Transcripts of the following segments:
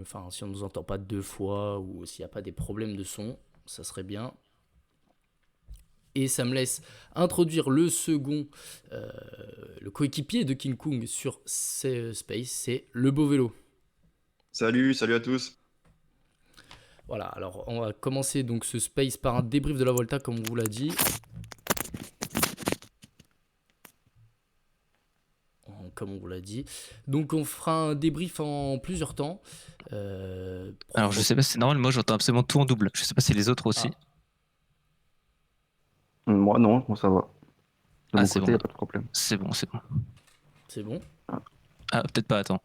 Enfin, si on ne nous entend pas deux fois ou s'il n'y a pas des problèmes de son, ça serait bien. Et ça me laisse introduire le second, euh, le coéquipier de King Kong sur Space, c'est le beau vélo. Salut, salut à tous. Voilà, alors on va commencer donc ce Space par un débrief de la Volta, comme on vous l'a dit. Comme on vous l'a dit. Donc on fera un débrief en plusieurs temps. Alors, je sais pas si c'est normal, moi j'entends absolument tout en double. Je sais pas si les autres aussi. Ah, Moi non, moi ça va. De Ah, mon c'est côté, il bon. a pas de problème. C'est bon, c'est bon. c'est bon. Ah. Ah, peut-être pas, attends,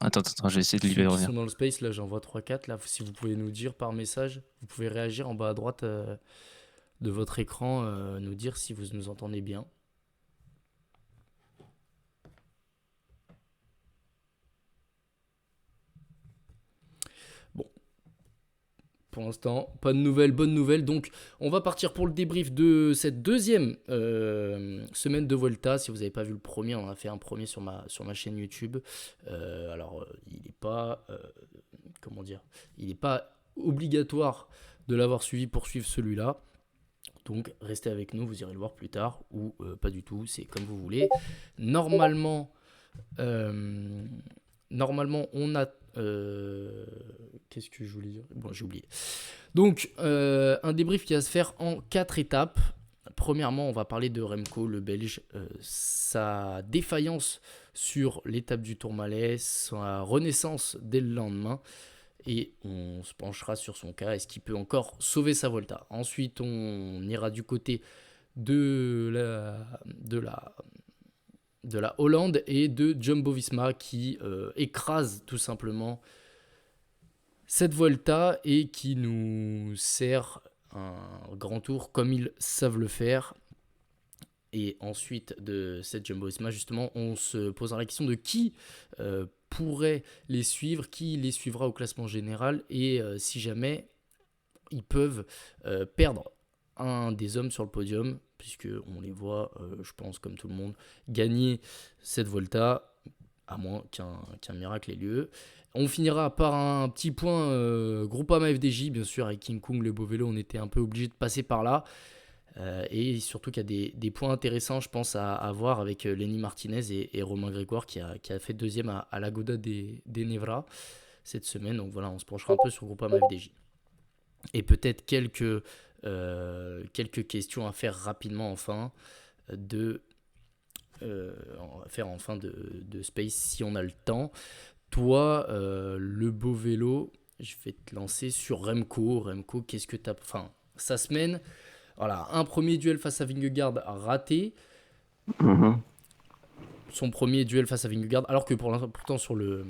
je vais essayer de Ceux lui qui revenir. sont dans le Space, là j'en vois 3-4. Là, si vous pouvez nous dire par message, vous pouvez réagir en bas à droite de votre écran, nous dire si vous nous entendez bien. Bon, pour l'instant, pas de nouvelles, bonne nouvelle. Donc, on va partir pour le débrief de cette deuxième semaine de Volta. Si vous n'avez pas vu le premier, on a fait un premier sur ma chaîne YouTube. Il n'est pas, comment dire, il n'est pas obligatoire de l'avoir suivi pour suivre celui-là. Donc, restez avec nous, vous irez le voir plus tard ou pas du tout, c'est comme vous voulez. Normalement, euh, Normalement, on a. Qu'est-ce que je voulais dire? Bon, j'ai oublié. Donc, un débrief qui va se faire en 4 étapes. Premièrement, on va parler de Remco, le Belge, sa défaillance sur l'étape du Tourmalet, sa renaissance dès le lendemain. Et on se penchera sur son cas. Est-ce qu'il peut encore sauver sa Volta? Ensuite, on ira du côté de la Hollande et de Jumbo Visma qui écrase tout simplement cette Volta et qui nous sert un grand tour comme ils savent le faire. Et ensuite de cette Jumbo Visma, justement, on se posera la question de qui pourrait les suivre, qui les suivra au classement général et si jamais ils peuvent perdre un des hommes sur le podium, puisque on les voit, je pense, comme tout le monde, gagner cette Volta, à moins qu'un miracle ait lieu. On finira par un petit point Groupama FDJ, bien sûr, avec King Kong, le beau vélo, on était un peu obligé de passer par là. Et surtout qu'il y a des points intéressants, je pense, à voir avec Lenny Martinez et Romain Grégoire qui a fait deuxième à l'Agoda des Nevra cette semaine. Donc voilà, on se penchera un peu sur Groupama FDJ. Et peut-être quelques questions à faire rapidement enfin de, de Space si on a le temps. Toi, le beau vélo, je vais te lancer sur Remco. Remco, qu'est-ce que t'as... Enfin, sa semaine, voilà, un premier duel face à Vingegaard raté. Mhm. Son premier duel face à Vingegaard, alors que pourtant sur le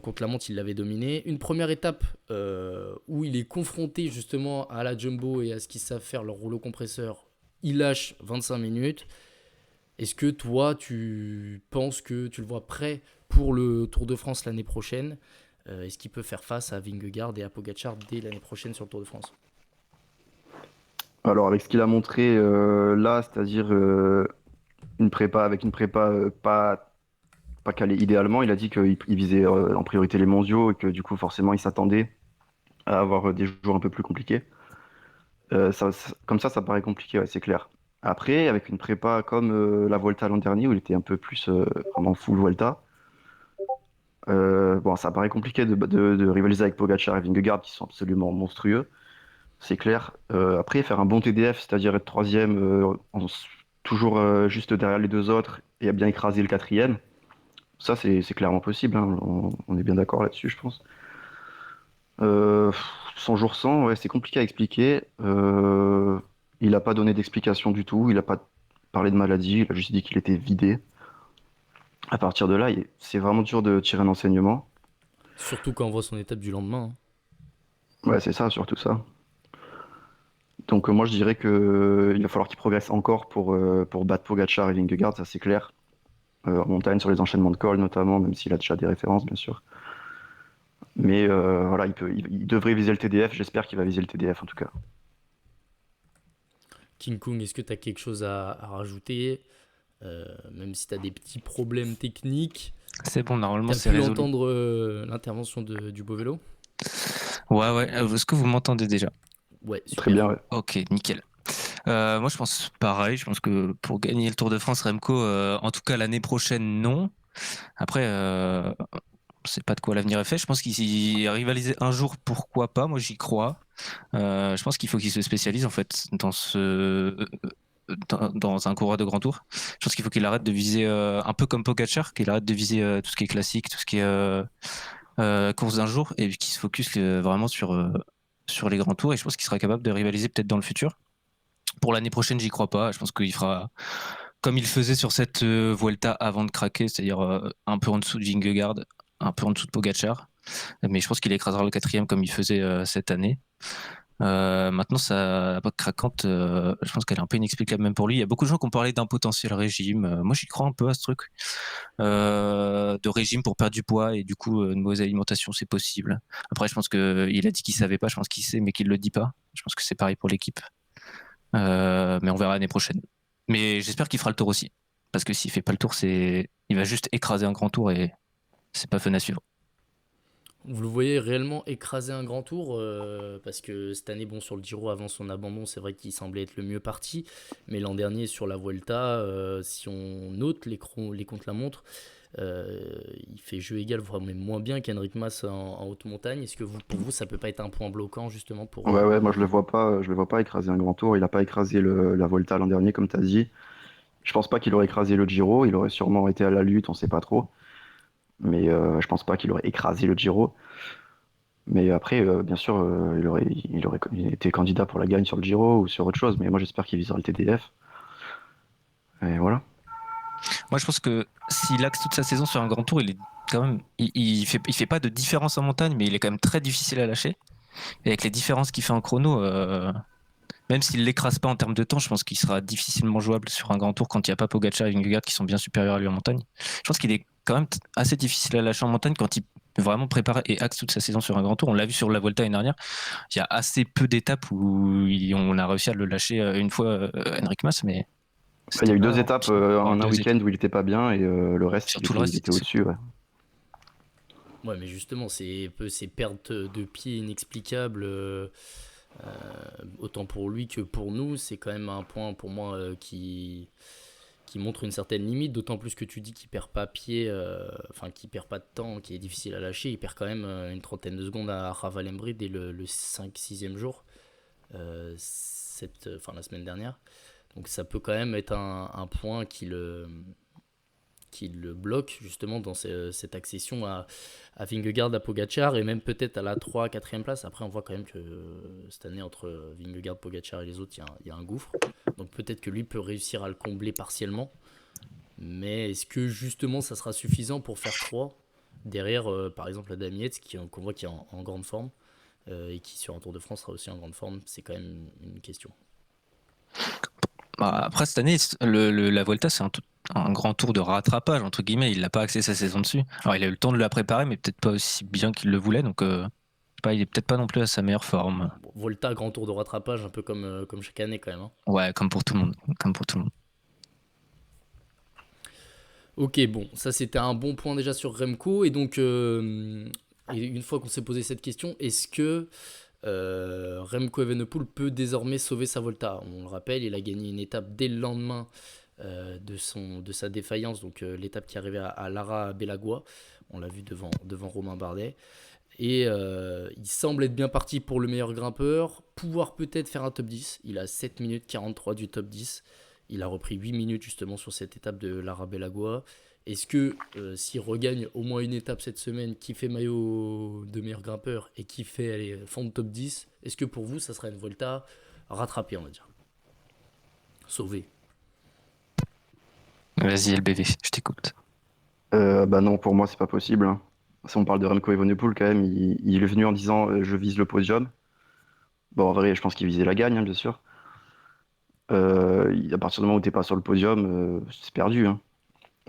contre-la-montre, il l'avait dominé. Une première étape où il est confronté justement à la Jumbo et à ce qu'ils savent faire, leur rouleau compresseur. Il lâche 25 minutes. Est-ce que toi, tu penses que tu le vois prêt pour le Tour de France l'année prochaine? Est-ce qu'il peut faire face à Vingegaard et à Pogacar dès l'année prochaine sur le Tour de France? Alors avec ce qu'il a montré là, c'est-à-dire une prépa pas calée idéalement, il a dit qu'il visait en priorité les mondiaux et que du coup forcément il s'attendait à avoir des jours un peu plus compliqués. Comme ça paraît compliqué, ouais, c'est clair. Après, avec une prépa comme la Volta l'an dernier où il était un peu plus vraiment full Volta, bon, ça paraît compliqué de rivaliser avec Pogacar et Vingegaard qui sont absolument monstrueux. C'est clair. Après, faire un bon TDF, c'est-à-dire être troisième, toujours juste derrière les deux autres et à bien écraser le quatrième, ça c'est clairement possible, hein. On est bien d'accord là-dessus, je pense. 100 jours sans, ouais, c'est compliqué à expliquer. Il n'a pas donné d'explication du tout. Il n'a pas parlé de maladie. Il a juste dit qu'il était vidé. À partir de là, c'est vraiment dur de tirer un enseignement. Surtout quand on voit son étape du lendemain, hein. Ouais, c'est ça, surtout ça. Donc moi je dirais que il va falloir qu'il progresse encore pour battre Pogacar et Vingegaard, ça c'est clair. En montagne, sur les enchaînements de col notamment, même s'il a déjà des références bien sûr. Mais voilà, il devrait viser le TDF, j'espère qu'il va viser le TDF en tout cas. King Kong, est-ce que tu as quelque chose à rajouter? Même si tu as des petits problèmes techniques. C'est bon, normalement, T'as c'est pu résolu. entendre l'intervention du beau vélo? Ouais, ouais. Est-ce que vous m'entendez déjà? Ouais, Très bien, super. ouais. Ok, nickel. Moi, je pense pareil. Je pense que pour gagner le Tour de France, Remco, en tout cas l'année prochaine, non. Après, on sait pas de quoi l'avenir est fait. Je pense qu'il rivaliser un jour, pourquoi pas. Moi, j'y crois. Je pense qu'il faut qu'il se spécialise en fait dans un coureur de grand tour. Je pense qu'il faut qu'il arrête de viser un peu comme Pogacar, qu'il arrête de viser tout ce qui est classique, tout ce qui est course d'un jour, et qu'il se focus vraiment sur les grands tours. Et je pense qu'il sera capable de rivaliser peut-être dans le futur. Pour l'année prochaine, j'y crois pas. Je pense qu'il fera comme il faisait sur cette Vuelta avant de craquer, c'est-à-dire un peu en dessous de Vingegaard, un peu en dessous de Pogacar. Mais je pense qu'il écrasera le quatrième comme il faisait cette année. Maintenant, sa boîte craquante, je pense qu'elle est un peu inexplicable même pour lui. Il y a beaucoup de gens qui ont parlé d'un potentiel régime. Moi, j'y crois un peu à ce truc. De régime pour perdre du poids et du coup, une mauvaise alimentation, c'est possible. Après, je pense qu'il a dit qu'il savait pas, je pense qu'il sait, mais qu'il le dit pas. Je pense que c'est pareil pour l'équipe. Mais on verra l'année prochaine. Mais j'espère qu'il fera le tour aussi. Parce que s'il fait pas le tour, il va juste écraser un grand tour et c'est pas fun à suivre. Vous le voyez réellement écraser un grand tour parce que cette année, bon, sur le Giro, avant son abandon, c'est vrai qu'il semblait être le mieux parti. Mais l'an dernier, sur la Vuelta, si on note les contre-la-montre, il fait jeu égal, voire même moins bien qu'Henrik Mas en haute montagne. Est-ce que pour vous, ça peut pas être un point bloquant justement pour... Ouais, ouais, moi je le vois pas écraser un grand tour. Il a pas écrasé la Volta l'an dernier, comme tu as dit. Je pense pas qu'il aurait écrasé le Giro. Il aurait sûrement été à la lutte, on sait pas trop. Mais je pense pas qu'il aurait écrasé le Giro. Mais après, bien sûr, il aurait été candidat pour la gagne sur le Giro ou sur autre chose. Mais moi, j'espère qu'il visera le TDF. Et voilà. Moi, je pense que s'il axe toute sa saison sur un grand tour, il est quand même, il fait pas de différence en montagne, mais il est quand même très difficile à lâcher. Et avec les différences qu'il fait en chrono, même s'il l'écrase pas en termes de temps, je pense qu'il sera difficilement jouable sur un grand tour quand il n'y a pas Pogacar et Vingegaard qui sont bien supérieurs à lui en montagne. Je pense qu'il est quand même assez difficile à lâcher en montagne quand il vraiment prépare et axe toute sa saison sur un grand tour. On l'a vu sur la Volta l'année dernière. Il y a assez peu d'étapes où on a réussi à le lâcher une fois, Henrik Mas, mais Il y c'était a eu pas 2 étapes ouais, en un deux week-end étapes. où il était pas bien et le reste, Sur il tout le était, reste, il était c'était au-dessus. Ouais. Ouais, mais justement, c'est un peu ces pertes de pieds inexplicables, autant pour lui que pour nous, c'est quand même un point pour moi qui montre une certaine limite, d'autant plus que tu dis qu'il perd pas pied, enfin qu'il perd pas de temps, qui est difficile à lâcher, il perd quand même une trentaine de secondes à Ravalembri dès le 5-6e jour, enfin la semaine dernière. Donc ça peut quand même être un point qui le bloque justement dans cette accession à Vingegaard, à Pogacar et même peut-être à la 3-4e place. Après, on voit quand même que cette année, entre Vingegaard, Pogacar et les autres, il y a un gouffre. Donc peut-être que lui peut réussir à le combler partiellement. Mais est-ce que justement ça sera suffisant pour faire 3 derrière, par exemple, Adam Yates, qu'on voit qui est en grande forme et qui sur un Tour de France sera aussi en grande forme? C'est quand même une question. Bah, après, cette année, la Volta, c'est un grand tour de rattrapage, entre guillemets. Il n'a pas axé sa saison dessus. Alors, il a eu le temps de la préparer, mais peut-être pas aussi bien qu'il le voulait. Donc, je sais pas, il est peut-être pas non plus à sa meilleure forme. Bon, Volta, grand tour de rattrapage, un peu comme chaque année quand même, hein. Ouais, comme pour tout le monde. Comme pour tout le monde. Ok, bon, ça c'était un bon point déjà sur Remco. Et donc, et une fois qu'on s'est posé cette question, est-ce que Remco Evenepoel peut désormais sauver sa Volta? On le rappelle, il a gagné une étape dès le lendemain de sa défaillance, donc l'étape qui arrivait à Lara Belagua. On l'a vu devant Romain Bardet. Et il semble être bien parti pour le meilleur grimpeur, pouvoir peut-être faire un top 10. Il a 7 minutes 43 du top 10. Il a repris 8 minutes justement sur cette étape de Lara Belagua. Est-ce que s'il regagne au moins une étape cette semaine, qui fait maillot de meilleur grimpeur et qui fait fond de top 10, est-ce que pour vous ça sera une Volta rattrapée, on va dire, sauvée? Vas-y, LBV, je t'écoute. Bah non, pour moi, c'est pas possible, hein. Si on parle de Remco Evenepoel, quand même, il est venu en disant je vise le podium. Bon, en vrai, je pense qu'il visait la gagne, hein, bien sûr. À partir du moment où t'es pas sur le podium, c'est perdu, hein.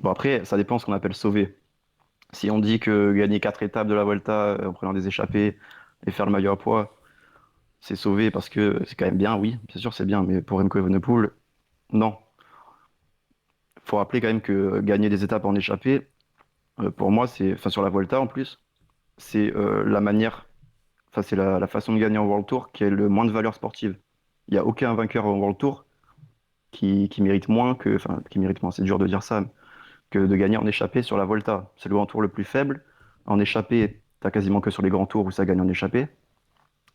Bon, après, ça dépend ce qu'on appelle sauver. Si on dit que gagner 4 étapes de la Volta en prenant des échappées et faire le maillot à poids, c'est sauver parce que c'est quand même bien, oui, bien sûr, c'est bien. Mais pour Remco Evenepoel, non. Faut rappeler quand même que gagner des étapes en échappée, Pour moi, enfin, sur la Volta en plus, c'est la manière, enfin, c'est la façon de gagner en World Tour qui a le moins de valeur sportive. Il n'y a aucun vainqueur en World Tour qui mérite moins enfin, qui mérite moins, c'est dur de dire ça, que de gagner en échappée sur la Volta. C'est le Grand Tour le plus faible. En échappée, t'as quasiment que sur les grands tours où ça gagne en échappée.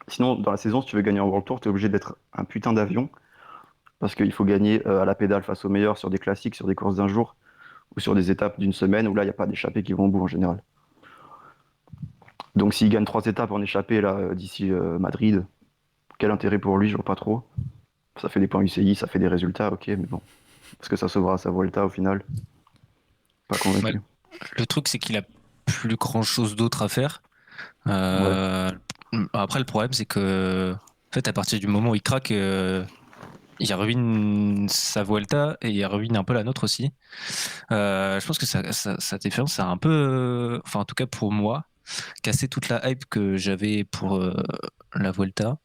Sinon, dans la saison, si tu veux gagner en World Tour, t'es obligé d'être un putain d'avion parce qu'il faut gagner à la pédale face aux meilleurs sur des classiques, sur des courses d'un jour ou sur des étapes d'une semaine où là, il n'y a pas d'échappée qui vont au bout en général. Donc s'il gagne 3 étapes en échappée là d'ici Madrid, quel intérêt pour lui? Je vois pas trop. Ça fait des points UCI, ça fait des résultats, ok, mais bon. Parce que ça sauvera sa Volta au final. Pas Ouais, convaincu. le truc, c'est qu'il a plus grand chose d'autre à faire. Ouais. Euh, Après, le problème, c'est que, en fait, à partir du moment où il craque, il ruine sa Vuelta et il ruine un peu la nôtre aussi. Je pense que sa défense a un peu, enfin, en tout cas pour moi, cassé toute la hype que j'avais pour la Vuelta.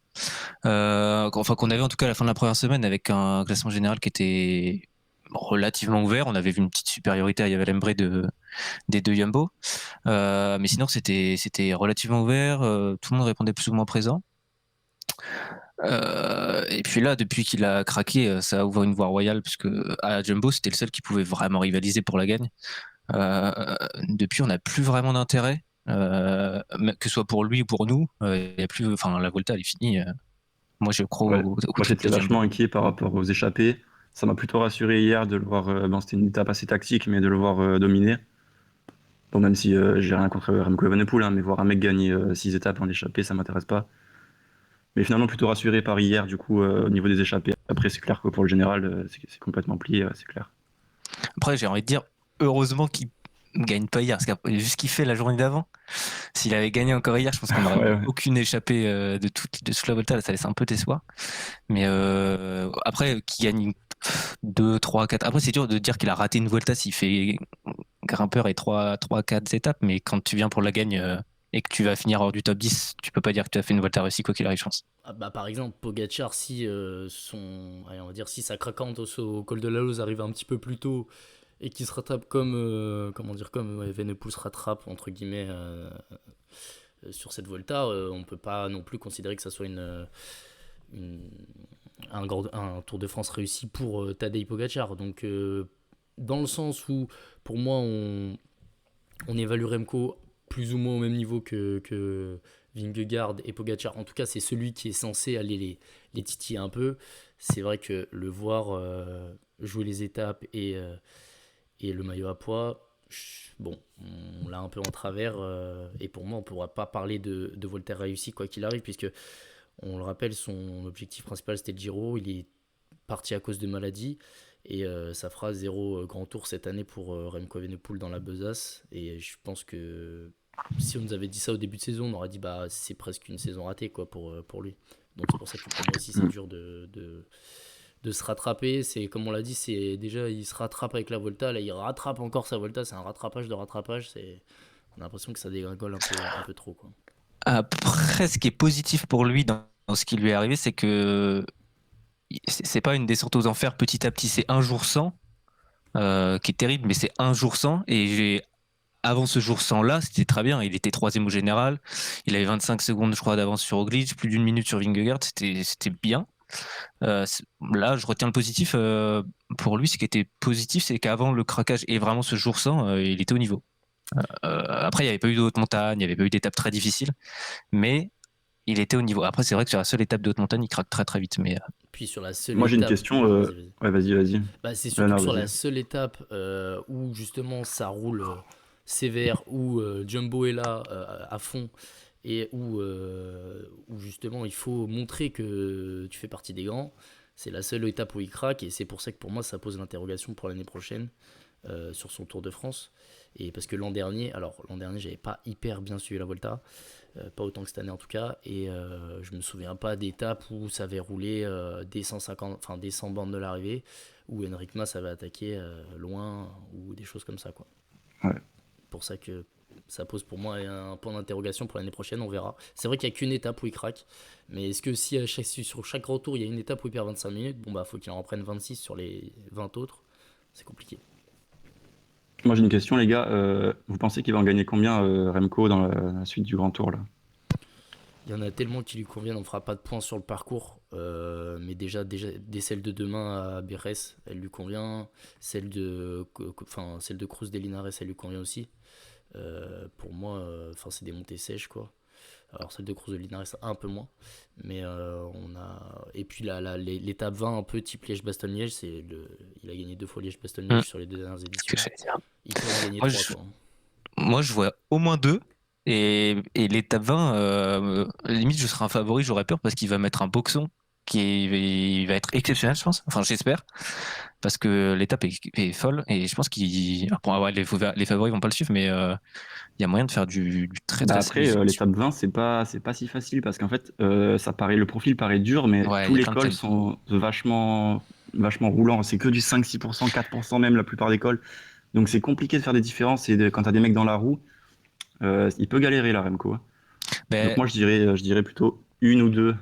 Enfin, qu'on avait en tout cas à la fin de la première semaine avec un classement général qui était relativement ouvert. On avait vu une petite supériorité à Yavel des deux Jumbo. Mais sinon, c'était relativement ouvert. Tout le monde répondait plus ou moins présent. Et puis là, depuis qu'il a craqué, ça a ouvert une voie royale, puisque à Jumbo, c'était le seul qui pouvait vraiment rivaliser pour la gagne. Depuis, on n'a plus vraiment d'intérêt, que ce soit pour lui ou pour nous. Y a plus, enfin, la Volta, elle est finie. Moi, je crois Ouais. au Moi, titre j'étais de Jumbo. vachement inquiet par rapport aux échappées. Ça m'a plutôt rassuré hier de le voir. Bon, c'était une étape assez tactique, mais de le voir dominer. Bon, même si j'ai rien contre Remco Evenepoel, hein, mais voir un mec gagner 6 étapes en échappée, ça m'intéresse pas. Mais finalement, plutôt rassuré par hier, du coup, au niveau des échappées. Après, c'est clair que pour le général, c'est complètement plié, c'est clair. Après, j'ai envie de dire, heureusement qu'il gagne pas hier, parce qu'après, vu ce qu'il fait la journée d'avant, s'il avait gagné encore hier, je pense qu'on n'aurait Ouais, eu ouais. aucune échappée de toute la Volta. Là, ça laisse un peu décevoir. Mais après, qu'il gagne 2, 3, 4. Après, c'est dur de dire qu'il a raté une Volta s'il fait grimpeur et 3, 4 étapes. Mais quand tu viens pour la gagne et que tu vas finir hors du top 10, tu peux pas dire que tu as fait une Volta réussie quoi qu'il arrive, je pense. Ah bah, par exemple, Pogacar, si allez, on va dire si sa craquante au col de la Lose arrive un petit peu plus tôt et qu'il se rattrape comme comment dire comme Evenepoel se rattrape entre guillemets sur cette Volta, on peut pas non plus considérer que ça soit une- un Tour de France réussi pour Tadej Pogacar. Donc dans le sens où pour moi on évalue Remco plus ou moins au même niveau que Vingegaard et Pogacar. En tout cas, c'est celui qui est censé aller les titiller un peu. C'est vrai que le voir jouer les étapes et le maillot à poids, bon, on l'a un peu en travers. Et pour moi, on ne pourra pas parler de Voltaire réussi quoi qu'il arrive, puisque on le rappelle, son objectif principal c'était le Giro. Il est parti à cause de maladie. Et ça fera 0 grand tour cette année pour Remco Evenepoel dans la besace. Et je pense que si on nous avait dit ça au début de saison, on aurait dit bah c'est presque une saison ratée quoi pour lui. Donc c'est pour ça que pour moi aussi c'est Mm. dur de se rattraper. C'est comme on l'a dit, c'est déjà il se rattrape avec la Volta, là il rattrape encore sa Volta, c'est un rattrapage de rattrapage. On a l'impression que ça dégringole un peu trop quoi. Après, ce qui est positif pour lui dans ce qui lui est arrivé, c'est que c'est pas une descente aux enfers petit à petit, c'est un jour sans, qui est terrible, mais c'est un jour sans. Et avant ce jour sans là, c'était très bien. Il était troisième au général. Il avait 25 secondes, je crois, d'avance sur Roglic, plus d'une minute sur Vingegaard. C'était bien. Là, je retiens le positif pour lui. Ce qui était positif, c'est qu'avant le craquage et vraiment ce jour sans, il était au niveau. Après, il n'y avait pas eu de haute montagne, il n'y avait pas eu d'étape très difficile, mais il était au niveau. Après, c'est vrai que sur la seule étape de haute montagne, il craque très très vite. Mais Puis sur la seule Moi, j'ai une étape, question. vas-y vas-y. Ouais, vas-y, vas-y. Bah, c'est surtout Non, que sur vas-y. la seule étape où justement ça roule sévère, où Jumbo est là à fond et où justement il faut montrer que tu fais partie des grands, c'est la seule étape où il craque et c'est pour ça que pour moi ça pose l'interrogation pour l'année prochaine sur son Tour de France. Et parce que l'an dernier j'avais pas hyper bien suivi la Volta, pas autant que cette année en tout cas, et je me souviens pas d'étapes où ça avait roulé des 150, enfin des 100 bandes de l'arrivée, où Enric Mas avait attaqué loin ou des choses comme ça quoi. Ouais. Pour ça que ça pose pour moi un point d'interrogation pour l'année prochaine, on verra. C'est vrai qu'il n'y a qu'une étape où il craque, mais est-ce que si sur chaque retour il y a une étape où il perd 25 minutes, bon bah faut qu'il en prenne 26 sur les 20 autres, c'est compliqué. Moi j'ai une question les gars, vous pensez qu'il va en gagner combien Remco dans la suite du Grand Tour là? Il y en a tellement qui lui conviennent, on fera pas de points sur le parcours. Mais déjà, dès celle de demain à Bérès, elle lui convient. Celle de Cruz des Linares, elle lui convient aussi. Pour moi, c'est des montées sèches, quoi. Alors celle de Cruz de Linares, un peu moins. Mais on a. Et puis l'étape 20, un peu type Liège-Bastogne-Liège, il a gagné 2 fois Hmm, Liège-Bastogne-Liège sur les 2 dernières ce que éditions. j'allais dire. Il peut en gagner Moi, 3, je, quoi. moi, je vois au moins deux. Et l'étape 20, limite, je serais un favori, j'aurais peur parce qu'il va mettre un boxon il va être exceptionnel, je pense. Enfin, j'espère. Parce que l'étape est folle. Et je pense qu'il. Bon, ouais, les favoris vont pas le suivre, mais il y a moyen de faire du très Bah très après, sérieux. l'étape 20, c'est pas si facile parce qu'en fait, le profil paraît dur, mais Ouais, tous il y a les plein de cols thèmes. sont vachement roulants. C'est que du 5-6%, 4% même la plupart des cols. Donc c'est compliqué de faire des différences et quand t'as des mecs dans la roue, il peut galérer là, Remco, hein. Donc Mais moi je dirais plutôt une ou deux.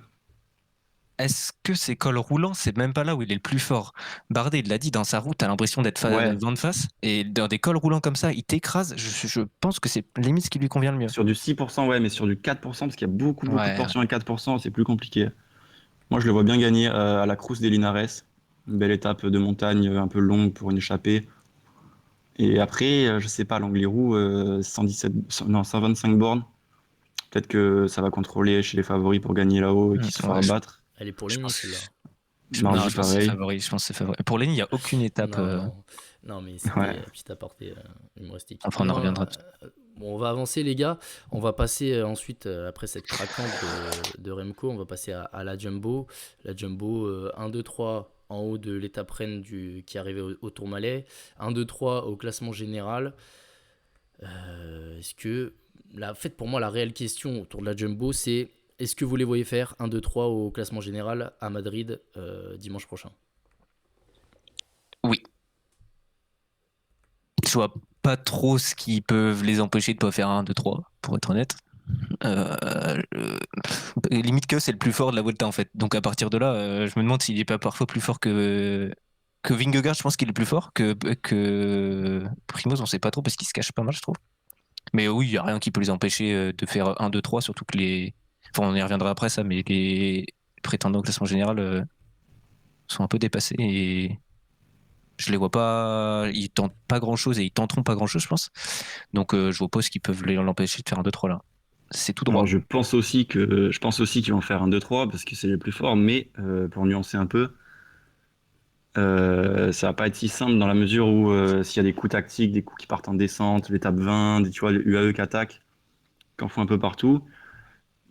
est-ce que ces cols roulants, c'est même pas là où il est le plus fort? Bardet, il l'a dit, dans sa route, t'as l'impression d'être Ouais, vent de face. Et dans des cols roulants comme ça, il t'écrase. Je pense que c'est limite ce qui lui convient le mieux. sur du 6%, ouais, mais sur du 4%, parce qu'il y a beaucoup de Ouais, portions à 4%, c'est plus compliqué. Moi je le vois bien gagner à la Cruz des Linares. Une belle étape de montagne un peu longue pour une échappée. Et après, je sais pas, l'Angliru, 117, non, 125 bornes. Peut-être que ça va contrôler chez les favoris pour gagner là-haut et qu'ils se fera ouais, battre. Elle est pour je Lenny, pense. celle-là. Non, Mardi, je pense que c'est pareil. favori. Je pense que c'est favori. Pour Lenny, il n'y a aucune étape. Non, non. Non, mais Ouais. c'était petite aparté humoristique. Enfin, on en Non, reviendra. bon, on va avancer, les gars. On va passer ensuite, après cette craquante de Remco, on va passer à la Jumbo. La Jumbo, 1, 2, 3 en haut de l'étape reine qui arrivait au Tourmalet. 1, 2, 3 au classement général. Est-ce que. Pour moi, la réelle question autour de la Jumbo, c'est est-ce que vous les voyez faire 1, 2, 3 au classement général à Madrid dimanche prochain? Oui. Je vois pas trop ce qui peuvent les empêcher de pas faire un, 2, 3, pour être honnête. Limite que c'est le plus fort de la Volta en fait. Donc à partir de là, je me demande s'il est pas parfois plus fort que Vingegaard. Je pense qu'il est plus fort que Primoz. On sait pas trop parce qu'il se cache pas mal, je trouve. Mais oui, il y a rien qui peut les empêcher de faire un, 2, 3, surtout que les. Enfin, on y reviendra après ça, mais les prétendants au classement général sont un peu dépassés et je les vois pas. Ils tentent pas grand chose et ils tenteront pas grand chose, je pense. Donc je vois pas ce qui peuvent l'empêcher de faire un 2, 3 là. C'est tout Alors, droit. je pense aussi qu'ils vont faire un 2-3 parce que c'est les plus forts, mais pour nuancer un peu, ça va pas être si simple dans la mesure où s'il y a des coups tactiques, des coups qui partent en descente, l'étape 20, tu vois, les UAE qui attaquent, qui en font un peu partout.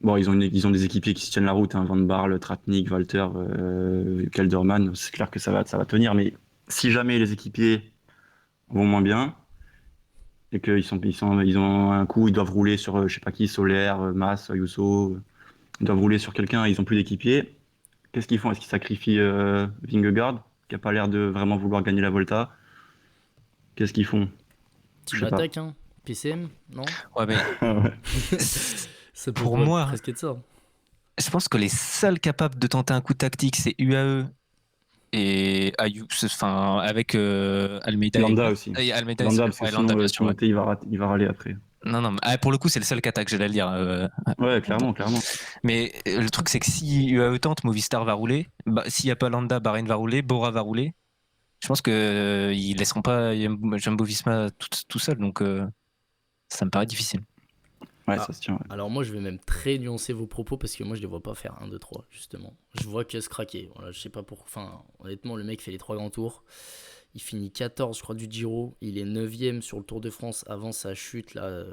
Bon, ils ont des équipiers qui se tiennent la route, hein, Van Barle, Tratnik, Walter, Kelderman, c'est clair que ça va tenir, mais si jamais les équipiers vont moins bien, et ils ont un coup, ils doivent rouler sur, je sais pas qui, Solaire, Mas, Ayuso, ils doivent rouler sur quelqu'un, ils ont plus d'équipiers. Qu'est-ce qu'ils font? Est-ce qu'ils sacrifient Vingegaard, qui a pas l'air de vraiment vouloir gagner la Volta? Qu'est-ce qu'ils font? Je Team sais pas. attaque, hein? PCM? Non? Ouais, mais Ouais. Ça peut pour moi, presque être ça. je pense que les seuls capables de tenter un coup tactique, c'est UAE et Ayou, enfin, avec Almeida Landa aussi. et Almeida, Landa, parce que ouais, Landa, sinon, bien sûr. Ouais. Timothée, il va râler après. Non, non, mais, pour le coup, c'est le seul qu'attaque, j'allais le dire. Ouais, Landa. clairement, clairement. Mais le truc, c'est que si UAE tente, Movistar va rouler. S'il n'y a pas Landa, Bahreïn va rouler, Bora va rouler. Je pense que ils laisseront pas Jumbo-Visma tout seul, donc ça me paraît difficile. Ouais, Ah, ça se tient. Ouais. alors moi je vais même très nuancer vos propos parce que moi je les vois pas faire 1, 2, 3 justement. Je vois que se craquer. Voilà, je sais pas pour. Enfin, honnêtement, le mec fait les 3 grands tours. Il finit 14, je crois, du Giro. Il est 9ème sur le Tour de France avant sa chute là,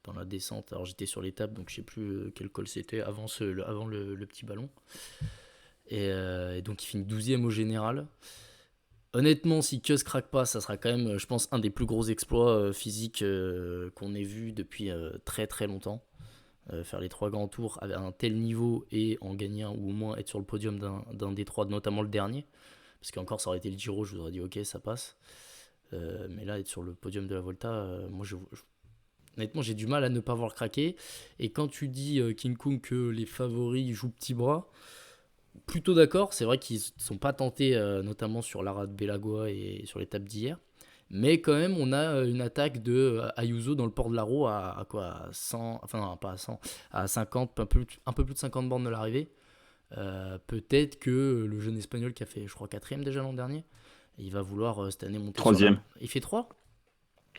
dans la descente. Alors j'étais sur l'étape donc je sais plus quel col c'était avant le petit ballon. Et donc il finit 12ème au général. Honnêtement, si Kios craque pas, ça sera quand même, je pense, un des plus gros exploits physiques qu'on ait vu depuis très très longtemps. Faire les 3 grands tours à un tel niveau et en gagner un ou au moins être sur le podium d'un des trois, notamment le dernier. Parce qu'encore, ça aurait été le Giro, je vous aurais dit ok, ça passe. Mais là, être sur le podium de la Volta, moi, honnêtement, j'ai du mal à ne pas voir craquer. Et quand tu dis, King Kong, que les favoris jouent petit bras, plutôt d'accord. C'est vrai qu'ils ne sont pas tentés, notamment sur l'Ara de Belagua et sur l'étape d'hier. Mais quand même, on a une attaque de Ayuso dans le port de l'Aro à quoi, à 100, enfin non, pas à 100, à 50, un peu plus de 50 bornes de l'arrivée. Peut-être que le jeune espagnol qui a fait, je crois, 4ème déjà l'an dernier, il va vouloir cette année monter sur Troisième. Il fait 3.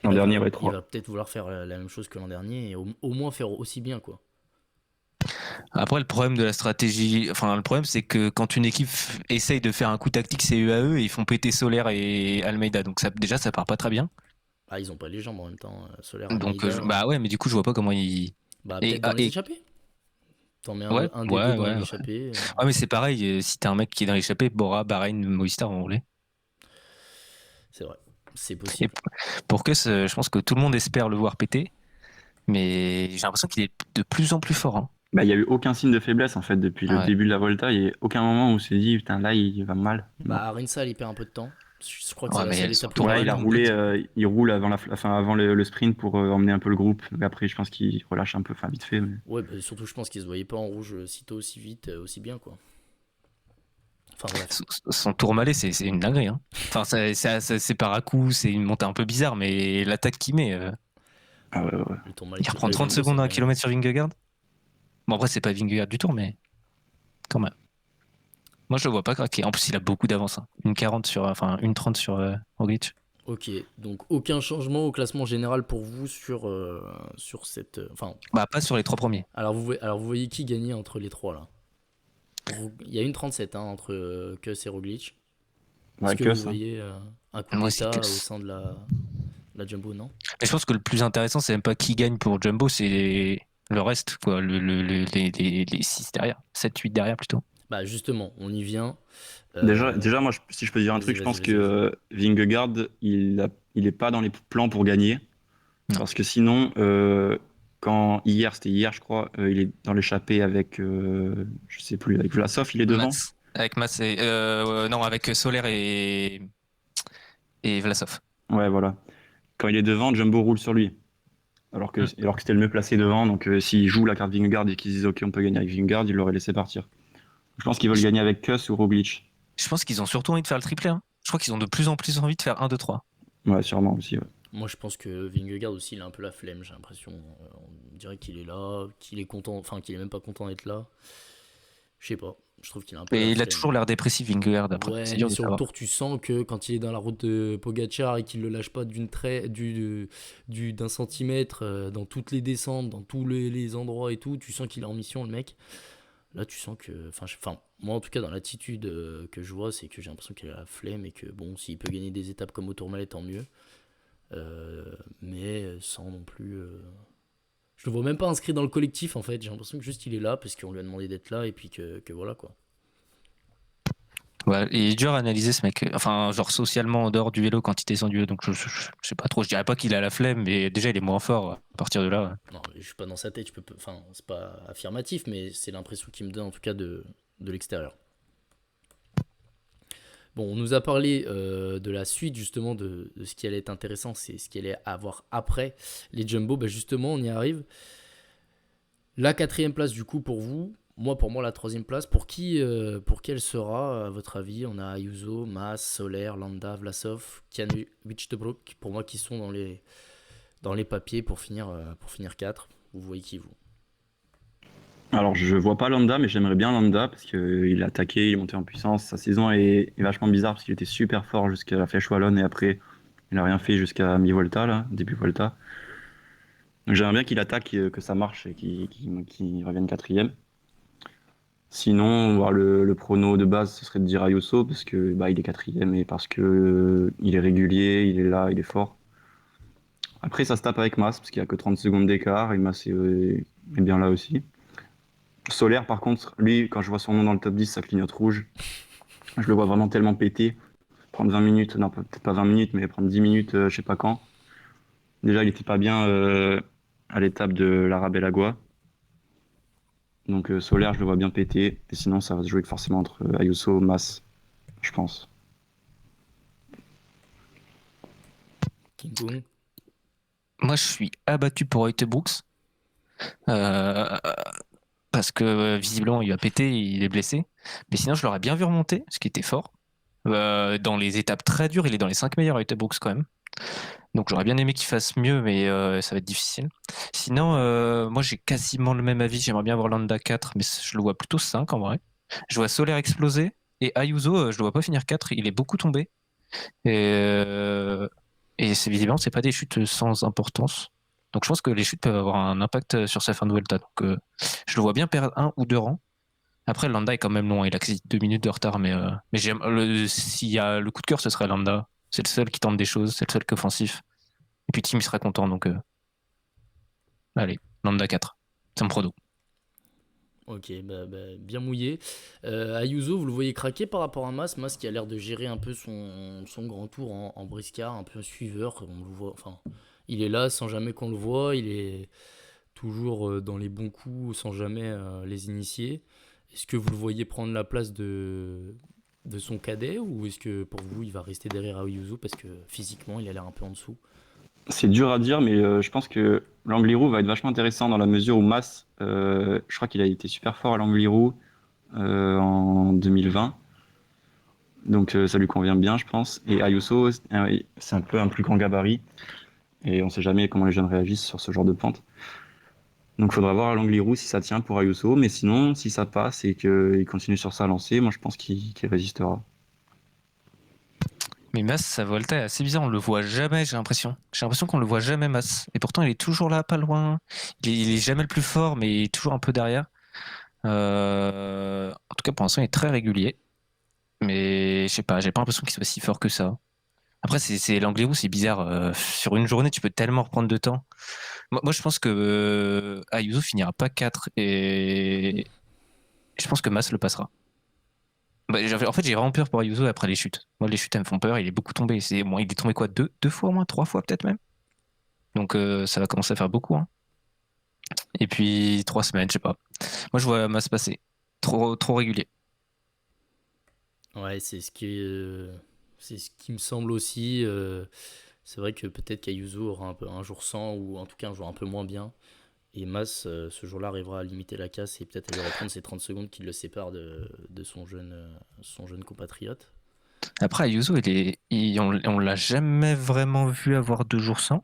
L'an dernier, ouais, Il 3. va peut-être vouloir faire la même chose que l'an dernier et au moins faire aussi bien, quoi. Après, le problème de la stratégie, enfin, le problème, c'est que quand une équipe essaye de faire un coup tactique, c'est UAE, et ils font péter Solaire et Almeida. Donc, déjà, ça part pas très bien. Ah, ils ont pas les jambes en même temps, Solaire, Donc, Almeida. bah ouais, mais du coup, je vois pas comment ils. Bah, Et, peut-être dans les échappées. T'en mets ouais, un des deux ouais, dans ouais. l'échappée. Ouais, mais c'est pareil, si t'as un mec qui est dans l'échappée, Bora, Bahreïn, Movistar vont rouler. C'est vrai, c'est Et possible. pour que je pense que tout le monde espère le voir péter, mais j'ai l'impression qu'il est de plus en plus fort. Hein. Bah, il n'y a eu aucun signe de faiblesse en fait depuis le Ouais. début de la Volta. Il n'y a aucun moment où on s'est dit putain là il va mal. Non. Bah, Arinsa, il perd un peu de temps. Je crois que Ouais, c'est la seule mais son étape tour, où Ouais, il a vraiment roulé, il roule avant avant le sprint pour emmener un peu le groupe. Mais après, je pense qu'il relâche un peu, enfin vite fait. Mais... Ouais, bah, surtout, je pense qu'il se voyait pas en rouge si tôt, aussi vite, aussi bien, quoi. Enfin, bref. son Tourmalet, c'est une dinguerie. Hein. Enfin, c'est par à coup, c'est une montée un peu bizarre, mais l'attaque qu'il met, Ah ouais, ouais. Le tour il reprend 30 secondes à un kilomètre sur Vingegaard. Bon, après, c'est pas Vingegaard du tour, mais quand même. Moi, je le vois pas craquer. En plus, il a beaucoup d'avance. Hein. Une 40 sur, enfin, une 30 sur Roglic. Ok, donc aucun changement au classement général pour vous sur cette. Enfin, Bah, pas sur les 3 premiers. alors vous voyez qui gagner entre les trois là? Il y a une 37 hein, entre Kuss et Roglic. Est-ce Ouais, que que vous ça. voyez un coup Moi, c'est d'état au Kuss. sein de la Jumbo, non? Mais je pense que le plus intéressant, c'est même pas qui gagne pour Jumbo, c'est le reste, quoi. Les 6 derrière. 7, 8 derrière plutôt. Bah justement, on y vient. Déjà moi, si je peux dire un truc, je pense que Vingegaard, il est pas dans les plans pour gagner. Non. Parce que sinon, c'était hier, je crois, il est dans l'échappée avec, je sais plus, avec Vlasov, il est devant. Avec Mats et. Non, avec Solaire et Vlasov. Ouais, voilà. Quand il est devant, Jumbo roule sur lui. Alors que c'était le mieux placé devant. Donc s'il joue la carte Vingegaard et qu'ils disent ok, on peut gagner avec Vingegaard, il l'aurait laissé partir. Je pense qu'ils veulent gagner avec Kuss ou Roglic. Je pense qu'ils ont surtout envie de faire le triplé. Hein. Je crois qu'ils ont de plus en plus envie de faire 1, 2, 3. Ouais, sûrement aussi. Ouais. Moi, je pense que Vingegaard aussi, il a un peu la flemme, j'ai l'impression. On dirait qu'il est là, qu'il est content, enfin qu'il est même pas content d'être là. Je sais pas. Je trouve qu'il a un peu. Et la il a flemme. toujours l'air dépressif, Vingegaard, après. Ouais, C'est dur mais de sur le savoir. tour, tu sens que quand il est dans la route de Pogacar et qu'il le lâche pas d'un centimètre dans toutes les descentes, dans tous les endroits et tout, tu sens qu'il est en mission, le mec. Là, tu sens que. Enfin, moi, en tout cas, dans l'attitude que je vois, c'est que j'ai l'impression qu'il a la flemme et que, bon, s'il peut gagner des étapes comme au Tourmalet, tant mieux. Mais sans non plus. Je le vois même pas inscrit dans le collectif, en fait. J'ai l'impression que juste il est là parce qu'on lui a demandé d'être là et puis que voilà, quoi. Ouais, il est dur à analyser ce mec. Enfin, genre socialement en dehors du vélo quand il descend du vélo. Donc je sais pas trop. Je dirais pas qu'il a la flemme, mais déjà il est moins fort à partir de là. Ouais. Non, je suis pas dans sa tête, enfin, c'est pas affirmatif, mais c'est l'impression qu'il me donne en tout cas de l'extérieur. Bon, on nous a parlé de la suite justement de ce qui allait être intéressant, c'est ce qui allait avoir après les Jumbo. Bah justement, on y arrive. La 4ème place du coup pour vous. Pour moi, la 3ème place. Pour qui elle sera, à votre avis? On a Ayuso, Mas, Soler, Landa, Vlasov, Kian Wichtebroek, pour moi, qui sont dans les papiers pour finir 4. Vous voyez qui, vous? Alors je vois pas Landa, mais j'aimerais bien Landa parce qu'il a attaqué, il est monté en puissance. Sa saison est vachement bizarre parce qu'il était super fort jusqu'à la Flèche Wallonne et après il a rien fait jusqu'à mi-Volta, là, début Volta. Donc j'aimerais bien qu'il attaque, que ça marche et qu'il revienne 4ème. Sinon, le prono de base, ce serait de dire Ayuso parce que il est 4ème et parce que il est régulier, il est là, il est fort. Après, ça se tape avec Mas parce qu'il n'y a que 30 secondes d'écart et Mas est bien là aussi. Solaire, par contre, lui, quand je vois son nom dans le top 10, ça clignote rouge. Je le vois vraiment tellement péter. Prendre 20 minutes, non, peut-être pas 20 minutes, mais prendre 10 minutes, je sais pas quand. Déjà, il était pas bien à l'étape de l'Arabelagua. Donc Solaire, je le vois bien péter. Et sinon, ça va se jouer forcément entre Ayuso et Mas, je pense. King Kong. Moi, je suis abattu pour Hoyte Brooks. Parce que visiblement, il a pété, il est blessé. Mais sinon, je l'aurais bien vu remonter, ce qui était fort. Dans les étapes très dures, il est dans les 5 meilleurs Hoyte Brooks quand même. Donc j'aurais bien aimé qu'il fasse mieux, mais ça va être difficile. Sinon, moi j'ai quasiment le même avis. J'aimerais bien voir Landa 4, mais je le vois plutôt 5 en vrai. Je vois Soler exploser. Et Ayuso, je le vois pas finir 4. Il est beaucoup tombé. Et c'est visiblement, c'est pas des chutes sans importance. Donc je pense que les chutes peuvent avoir un impact sur sa fin de Vuelta. Donc je le vois bien perdre 1 ou 2 rangs. Après, Landa est quand même loin. Il a quasi 2 minutes de retard. Mais s'il y a le coup de cœur, ce serait Landa. C'est le seul qui tente des choses. C'est le seul qui est offensif. Et puis Tim il sera content. Donc allez, Landa 4. C'est mon prodo. Ok, bien mouillé. Ayuso, vous le voyez craquer par rapport à Mas qui a l'air de gérer un peu son grand tour en briscard, un peu suiveur. On le voit, enfin, il est là sans jamais qu'on le voit. Il est toujours dans les bons coups sans jamais les initier. Est-ce que vous le voyez prendre la place de son cadet ou est-ce que pour vous il va rester derrière Ayuso parce que physiquement il a l'air un peu en dessous? C'est dur à dire, mais je pense que l'Angliru va être vachement intéressant dans la mesure où Mas, je crois qu'il a été super fort à l'Angliru en 2020. Donc ça lui convient bien, je pense. Et Ayuso, c'est un peu un plus grand gabarit. Et on ne sait jamais comment les jeunes réagissent sur ce genre de pente. Donc il faudra voir à l'Angliru si ça tient pour Ayuso. Mais sinon, si ça passe et qu'il continue sur sa lancée, moi je pense qu'il résistera. Mais Mas, sa Volta est assez bizarre. On le voit jamais, j'ai l'impression. J'ai l'impression qu'on le voit jamais, Mas. Et pourtant, il est toujours là, pas loin. Il est jamais le plus fort, mais il est toujours un peu derrière. En tout cas, pour l'instant, il est très régulier. Mais je sais pas, j'ai pas l'impression qu'il soit si fort que ça. Après, c'est l'Angliru, c'est bizarre. Sur une journée, tu peux tellement reprendre de temps. Moi, je pense que Ayuso finira pas 4 et je pense que Mas le passera. En fait, j'ai vraiment peur pour Ayuso après les chutes. Moi, les chutes, elles me font peur. Il est beaucoup tombé. Il est tombé quoi, deux fois au moins, 3 fois peut-être même. Donc, ça va commencer à faire beaucoup, hein. Et puis, 3 semaines, je sais pas. Moi, je vois Mas passer. Trop régulier. Ouais, c'est ce qui me semble aussi. C'est vrai que peut-être qu'Ayuso aura un jour sans ou en tout cas un jour un peu moins bien. Et Mas, ce jour-là, arrivera à limiter la casse et peut-être à lui reprendre ces 30 secondes qui le séparent de son jeune compatriote. Après, Ayuso, on l'a jamais vraiment vu avoir 2 jours sans.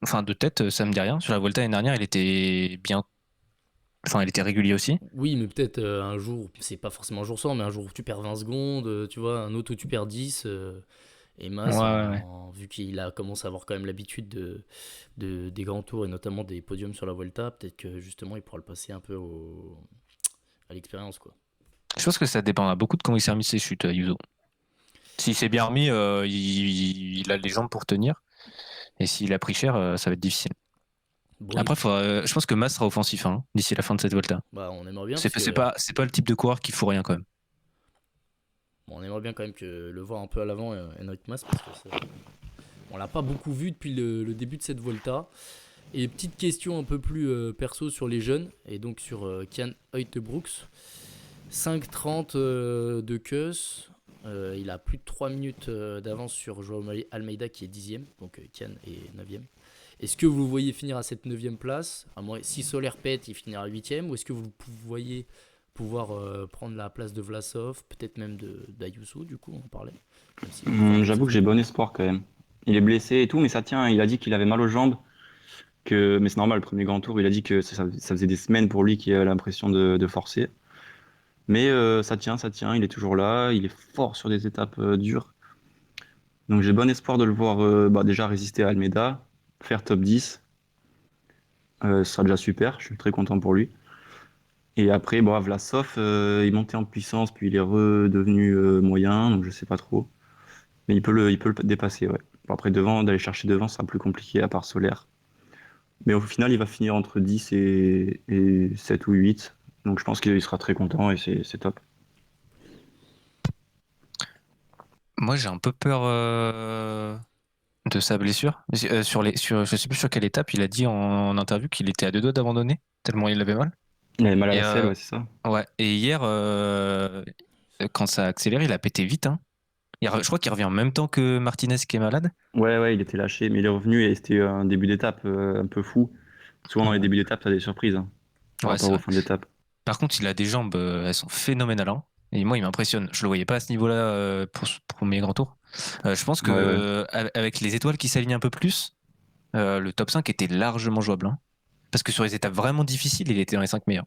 Enfin, de tête, ça me dit rien. Sur la Volta l'année dernière, il était bien. Enfin, il était régulier aussi. Oui, mais peut-être un jour, c'est pas forcément un jour sans, mais un jour où tu perds 20 secondes, tu vois, un autre où tu perds 10. Et Ouais, Mas, ouais, ouais. vu qu'il a commencé à avoir quand même l'habitude des grands tours et notamment des podiums sur la Volta, peut-être que justement il pourra le passer un peu à l'expérience, quoi. Je pense que ça dépendra beaucoup de comment il s'est remis de ses chutes, Ayuso. S'il s'est bien remis, il a les jambes pour tenir. Et s'il a pris cher, ça va être difficile. Bon, Après, je pense que Mas sera offensif, hein, d'ici la fin de cette Volta. on aimerait bien C'est parce pas, c'est que pas, c'est pas le type de coureur qui fout rien quand même. bon, on aimerait bien quand même que le voir un peu à l'avant, Henrik Mas, parce que on l'a pas beaucoup vu depuis le début de cette Volta. Et petite question un peu plus perso sur les jeunes, et donc sur Kian Uijtebroeks. 5,30 de Keus. Il a plus de 3 minutes d'avance sur Joao Almeida qui est 10ème, donc Kian est 9ème. Est-ce que vous le voyez finir à cette 9ème place? Si Soler pète, il finira 8ème. Ou est-ce que vous voyez pouvoir prendre la place de Vlasov, peut-être même d'Ayuso, du coup, on parlait. Même si J'avoue que j'ai bon espoir quand même. Il est blessé et tout, mais ça tient. Il a dit qu'il avait mal aux jambes. Mais c'est normal, le premier grand tour, il a dit que ça faisait des semaines pour lui qu'il avait l'impression de forcer. Mais ça tient, il est toujours là, il est fort sur des étapes dures. Donc j'ai bon espoir de le voir déjà résister à Almeida, faire top 10. Ce sera déjà super, je suis très content pour lui. Et après, bon, Vlasov, il montait en puissance, puis il est redevenu moyen, donc je sais pas trop. Mais il peut le dépasser, ouais. Bon, après, d'aller chercher devant, ça sera plus compliqué à part Solaire. Mais au final, il va finir entre 10 et 7 ou 8. Donc je pense qu'il sera très content et c'est top. Moi, j'ai un peu peur de sa blessure. Je sais plus sur quelle étape, il a dit en interview qu'il était à 2 doigts d'abandonner, tellement il avait mal. Il avait mal à Et, la selle, ouais, c'est ça. ouais. Et hier, quand ça a accéléré, il a pété vite, hein. Je crois qu'il revient en même temps que Martinez qui est malade. Ouais, ouais, il était lâché, mais il est revenu et c'était un début d'étape un peu fou. Souvent dans les Ouais, débuts d'étape, t'as des surprises par ouais, rapport c'est aux vrai. fins d'étape. Par contre, il a des jambes, elles sont phénoménales, hein. Et moi, il m'impressionne. Je le voyais pas à ce niveau-là pour mes grands tours. Je pense que avec les étoiles qui s'alignent un peu plus, le top 5 était largement jouable. Hein. Parce que sur les étapes vraiment difficiles, il était dans les 5 meilleurs.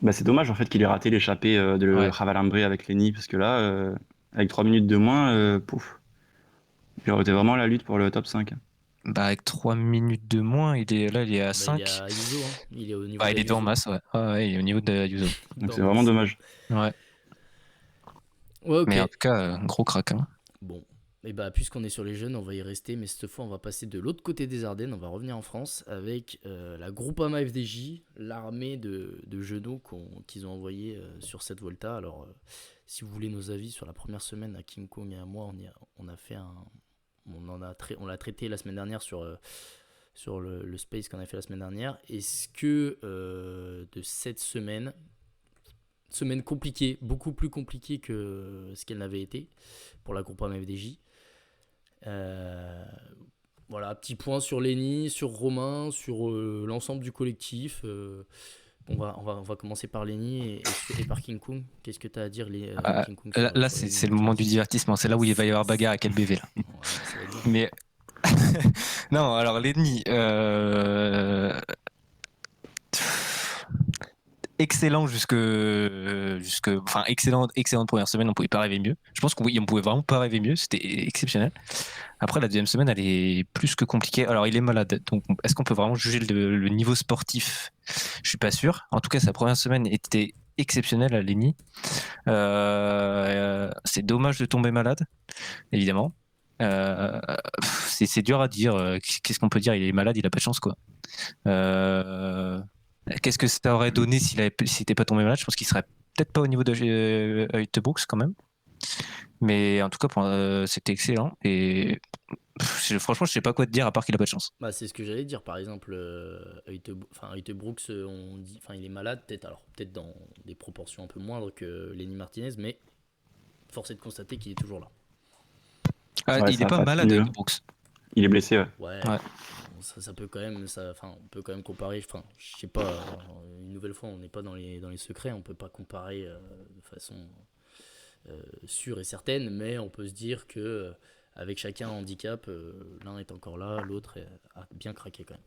Bah, c'est dommage en fait qu'il ait raté l'échappée de Ouais. Ravalambré avec Lenny, parce que là, avec 3 minutes de moins, pouf, il aurait été vraiment à la lutte pour le top 5. Bah, avec 3 minutes de moins, il est à Bah, 5. il est à Ayuso, hein. Il est au niveau Bah, il est devant d'Ayuso. Mass, ouais. Ouais, il est au niveau de Yuzo. Donc Dans c'est vraiment Mass. dommage. Ouais. Ouais, ok. Mais en tout cas, gros crack. Hein. Bon, et bah puisqu'on est sur les jeunes, on va y rester, mais cette fois on va passer de l'autre côté des Ardennes, on va revenir en France avec la Groupama FDJ, l'armée de genoux qu'ils ont envoyé sur cette Volta. Alors si vous voulez nos avis sur la première semaine à King Kong et à moi, on a fait on l'a traité la semaine dernière sur le space qu'on a fait la semaine dernière. Est-ce que de cette semaine compliquée, beaucoup plus compliquée que ce qu'elle n'avait été pour la Groupama FDJ. Voilà, petit point sur Lenny, sur Romain, sur l'ensemble du collectif. On va commencer par Lenny et par King Kong. Qu'est-ce que tu as à dire, King Kong Là, sur c'est Lenny le moment du divertissement. C'est là où il va y avoir bagarre à quel BV là. Ouais, ça va être bien. Mais non, alors l'ennemi, excellent enfin excellente première semaine, on pouvait pas rêver mieux. Je pense qu'on pouvait vraiment pas rêver mieux, c'était exceptionnel. Après la deuxième semaine, elle est plus que compliquée. Alors il est malade, donc est-ce qu'on peut vraiment juger le niveau sportif? Je suis pas sûr. En tout cas, sa première semaine était exceptionnelle à Lenny. C'est dommage de tomber malade, évidemment. C'est dur à dire. Qu'est-ce qu'on peut dire? Il est malade, il a pas de chance, quoi. Qu'est-ce que ça aurait donné s'il n'était pas tombé malade? Je pense qu'il serait peut-être pas au niveau de Brooks quand même. Mais en tout cas, c'était excellent. Et franchement, je sais pas quoi te dire à part qu'il a pas de chance. Bah, c'est ce que j'allais dire. Par exemple, Heute Brooks, on dit, il est malade, peut-être dans des proportions un peu moindres que Lenny Martinez, mais force est de constater qu'il est toujours là. Ouais, il ça est a pas pas malade, tenu, Heute hein. Brooks. Il est blessé, ouais. Ouais. Ouais. Ça peut quand même, on peut quand même comparer. Enfin, je sais pas. Une nouvelle fois, on n'est pas dans les secrets. On peut pas comparer de façon sûre et certaine, mais on peut se dire que avec chacun un handicap, l'un est encore là, l'autre a bien craqué quand même.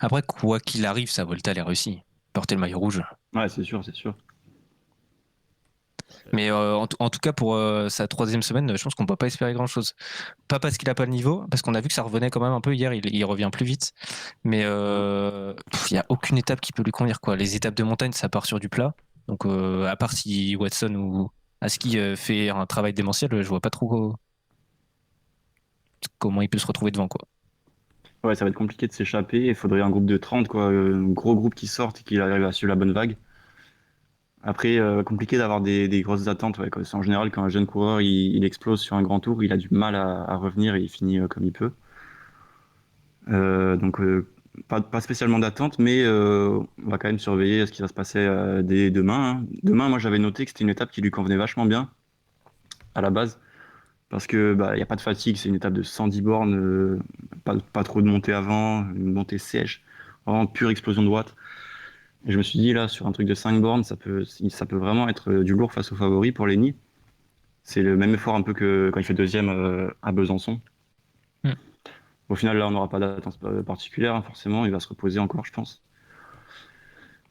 Après, quoi qu'il arrive, sa Volta, elle est réussie. Porter le maillot rouge. Ouais, c'est sûr, c'est sûr. Mais en tout cas, pour sa troisième semaine, je pense qu'on ne peut pas espérer grand-chose. Pas parce qu'il n'a pas le niveau, parce qu'on a vu que ça revenait quand même un peu hier, il revient plus vite. Mais il n'y a aucune étape qui peut lui convenir, quoi. Les étapes de montagne, ça part sur du plat. Donc, à part si Watson ou Aski fait un travail démentiel, je vois pas trop comment il peut se retrouver devant, quoi. Ouais, ça va être compliqué de s'échapper. Il faudrait un groupe de 30, quoi. Un gros groupe qui sorte et qui arrive à suivre la bonne vague. Après, compliqué d'avoir des grosses attentes. Ouais, quoi. En général, quand un jeune coureur il explose sur un grand tour, il a du mal à revenir et il finit comme il peut. Donc, pas spécialement d'attente, mais on va quand même surveiller ce qui va se passer dès demain. Hein. Demain, moi, j'avais noté que c'était une étape qui lui convenait vachement bien à la base. Parce que il y a pas de fatigue, c'est une étape de 110 bornes, pas trop de montée avant, une montée sèche, vraiment pure explosion de watts. Et je me suis dit là, sur un truc de 5 bornes, ça peut vraiment être du lourd face aux favoris pour Lenny. C'est le même effort un peu que quand il fait deuxième à Besançon. Mm. Au final, là, on n'aura pas d'attente particulière, hein, forcément, il va se reposer encore, je pense.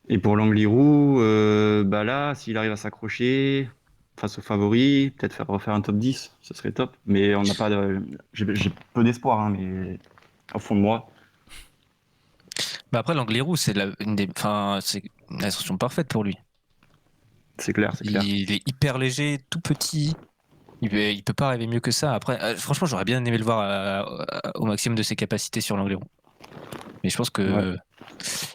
Et pour Langlirou, là, s'il arrive à s'accrocher face aux favoris, peut-être refaire un top 10, ce serait top. Mais on n'a pas j'ai peu d'espoir, hein, mais au fond de moi. Bah après, l'Anglérou, c'est c'est une ascension parfaite pour lui. C'est clair, c'est clair. Il est hyper léger, tout petit. Il peut pas rêver mieux que ça. Après, franchement, j'aurais bien aimé le voir au maximum de ses capacités sur l'Anglérou. Mais je pense que. Ouais.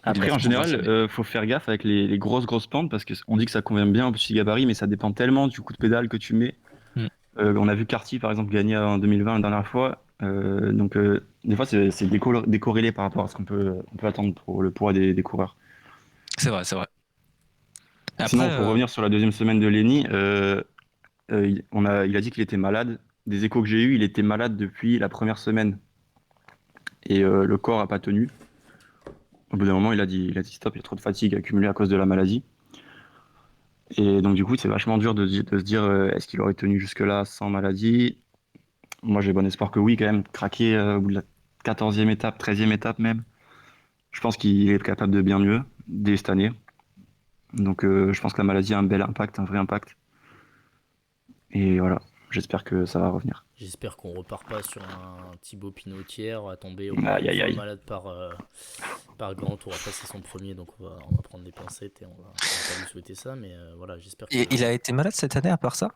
Après, en général, faut faire gaffe avec les grosses pentes parce qu'on dit que ça convient bien au petit gabarit, mais ça dépend tellement du coup de pédale que tu mets. Mm. On a vu Carty par exemple gagner en 2020 la dernière fois. Donc des fois c'est décorrélé par rapport à ce on peut attendre pour le poids des coureurs. C'est vrai, c'est vrai. Après, Sinon, pour revenir sur la deuxième semaine de Lenny, il a dit qu'il était malade. Des échos que j'ai eus, il était malade depuis la première semaine. Et le corps n'a pas tenu. Au bout d'un moment, il a dit stop, il y a trop de fatigue accumulée à cause de la maladie. Et donc du coup, c'est vachement dur de se dire est-ce qu'il aurait tenu jusque-là sans maladie. moi j'ai bon espoir que oui, quand même, craquer au bout de la 14e étape, 13e étape même. Je pense qu'il est capable de bien mieux dès cette année. Donc je pense que la maladie a un bel impact, un vrai impact. Et voilà, j'espère que ça va revenir. J'espère qu'on repart pas sur un Thibaut Pinot-Tiers à tomber au moins Aïe une aïe fois aïe. malade par grand tour. Après, c'est son premier, donc on va prendre des pincettes et on va pas lui souhaiter ça. Mais voilà, j'espère que Et il a été malade cette année à part ça?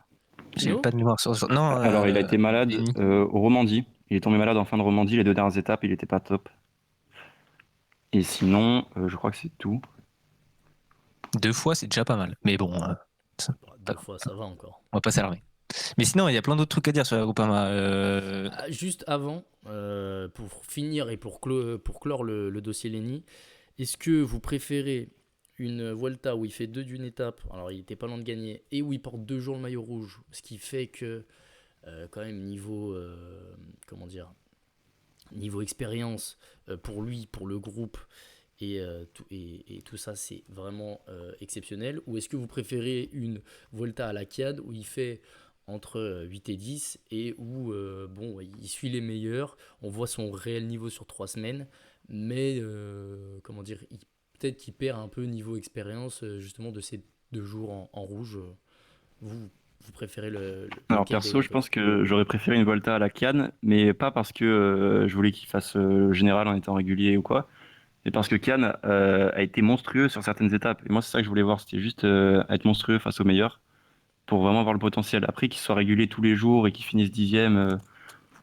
J'ai Pinot, pas de mémoire sur ce. Non, Alors il a été malade Lenny. au Romandie. Il est tombé malade en fin de Romandie, les 2 dernières étapes, il était pas top. Et sinon, je crois que c'est tout. 2 fois, c'est déjà pas mal. Mais bon, bah, pas 2 fois, ça va encore. on va pas s'alarmer. Mais sinon, il y a plein d'autres trucs à dire sur la Groupama. Ah, juste avant, pour finir et pour clore le dossier Lenny, est-ce que vous préférez une Vuelta où il fait 2 d'une étape, alors il était pas loin de gagner, et où il porte 2 jours le maillot rouge, ce qui fait que quand même comment dire, niveau expérience pour lui, pour le groupe et tout ça, c'est vraiment exceptionnel. Ou est-ce que vous préférez une Volta à la Kiad où il fait entre 8 et 10 et où bon, il suit les meilleurs, on voit son réel niveau sur 3 semaines, mais comment dire, peut-être qu'il perd un peu niveau expérience justement de ces 2 jours en rouge. Vous, vous préférez Alors lequel perso, des je deux? pense que j'aurais préféré une Volta à la Cannes, mais pas parce que je voulais qu'il fasse le général en étant régulier ou quoi, mais parce que Cannes a été monstrueux sur certaines étapes. Et moi, c'est ça que je voulais voir, c'était juste être monstrueux face aux meilleurs, pour vraiment voir le potentiel. Après, qu'il soit régulier tous les jours et qu'il finisse 10e,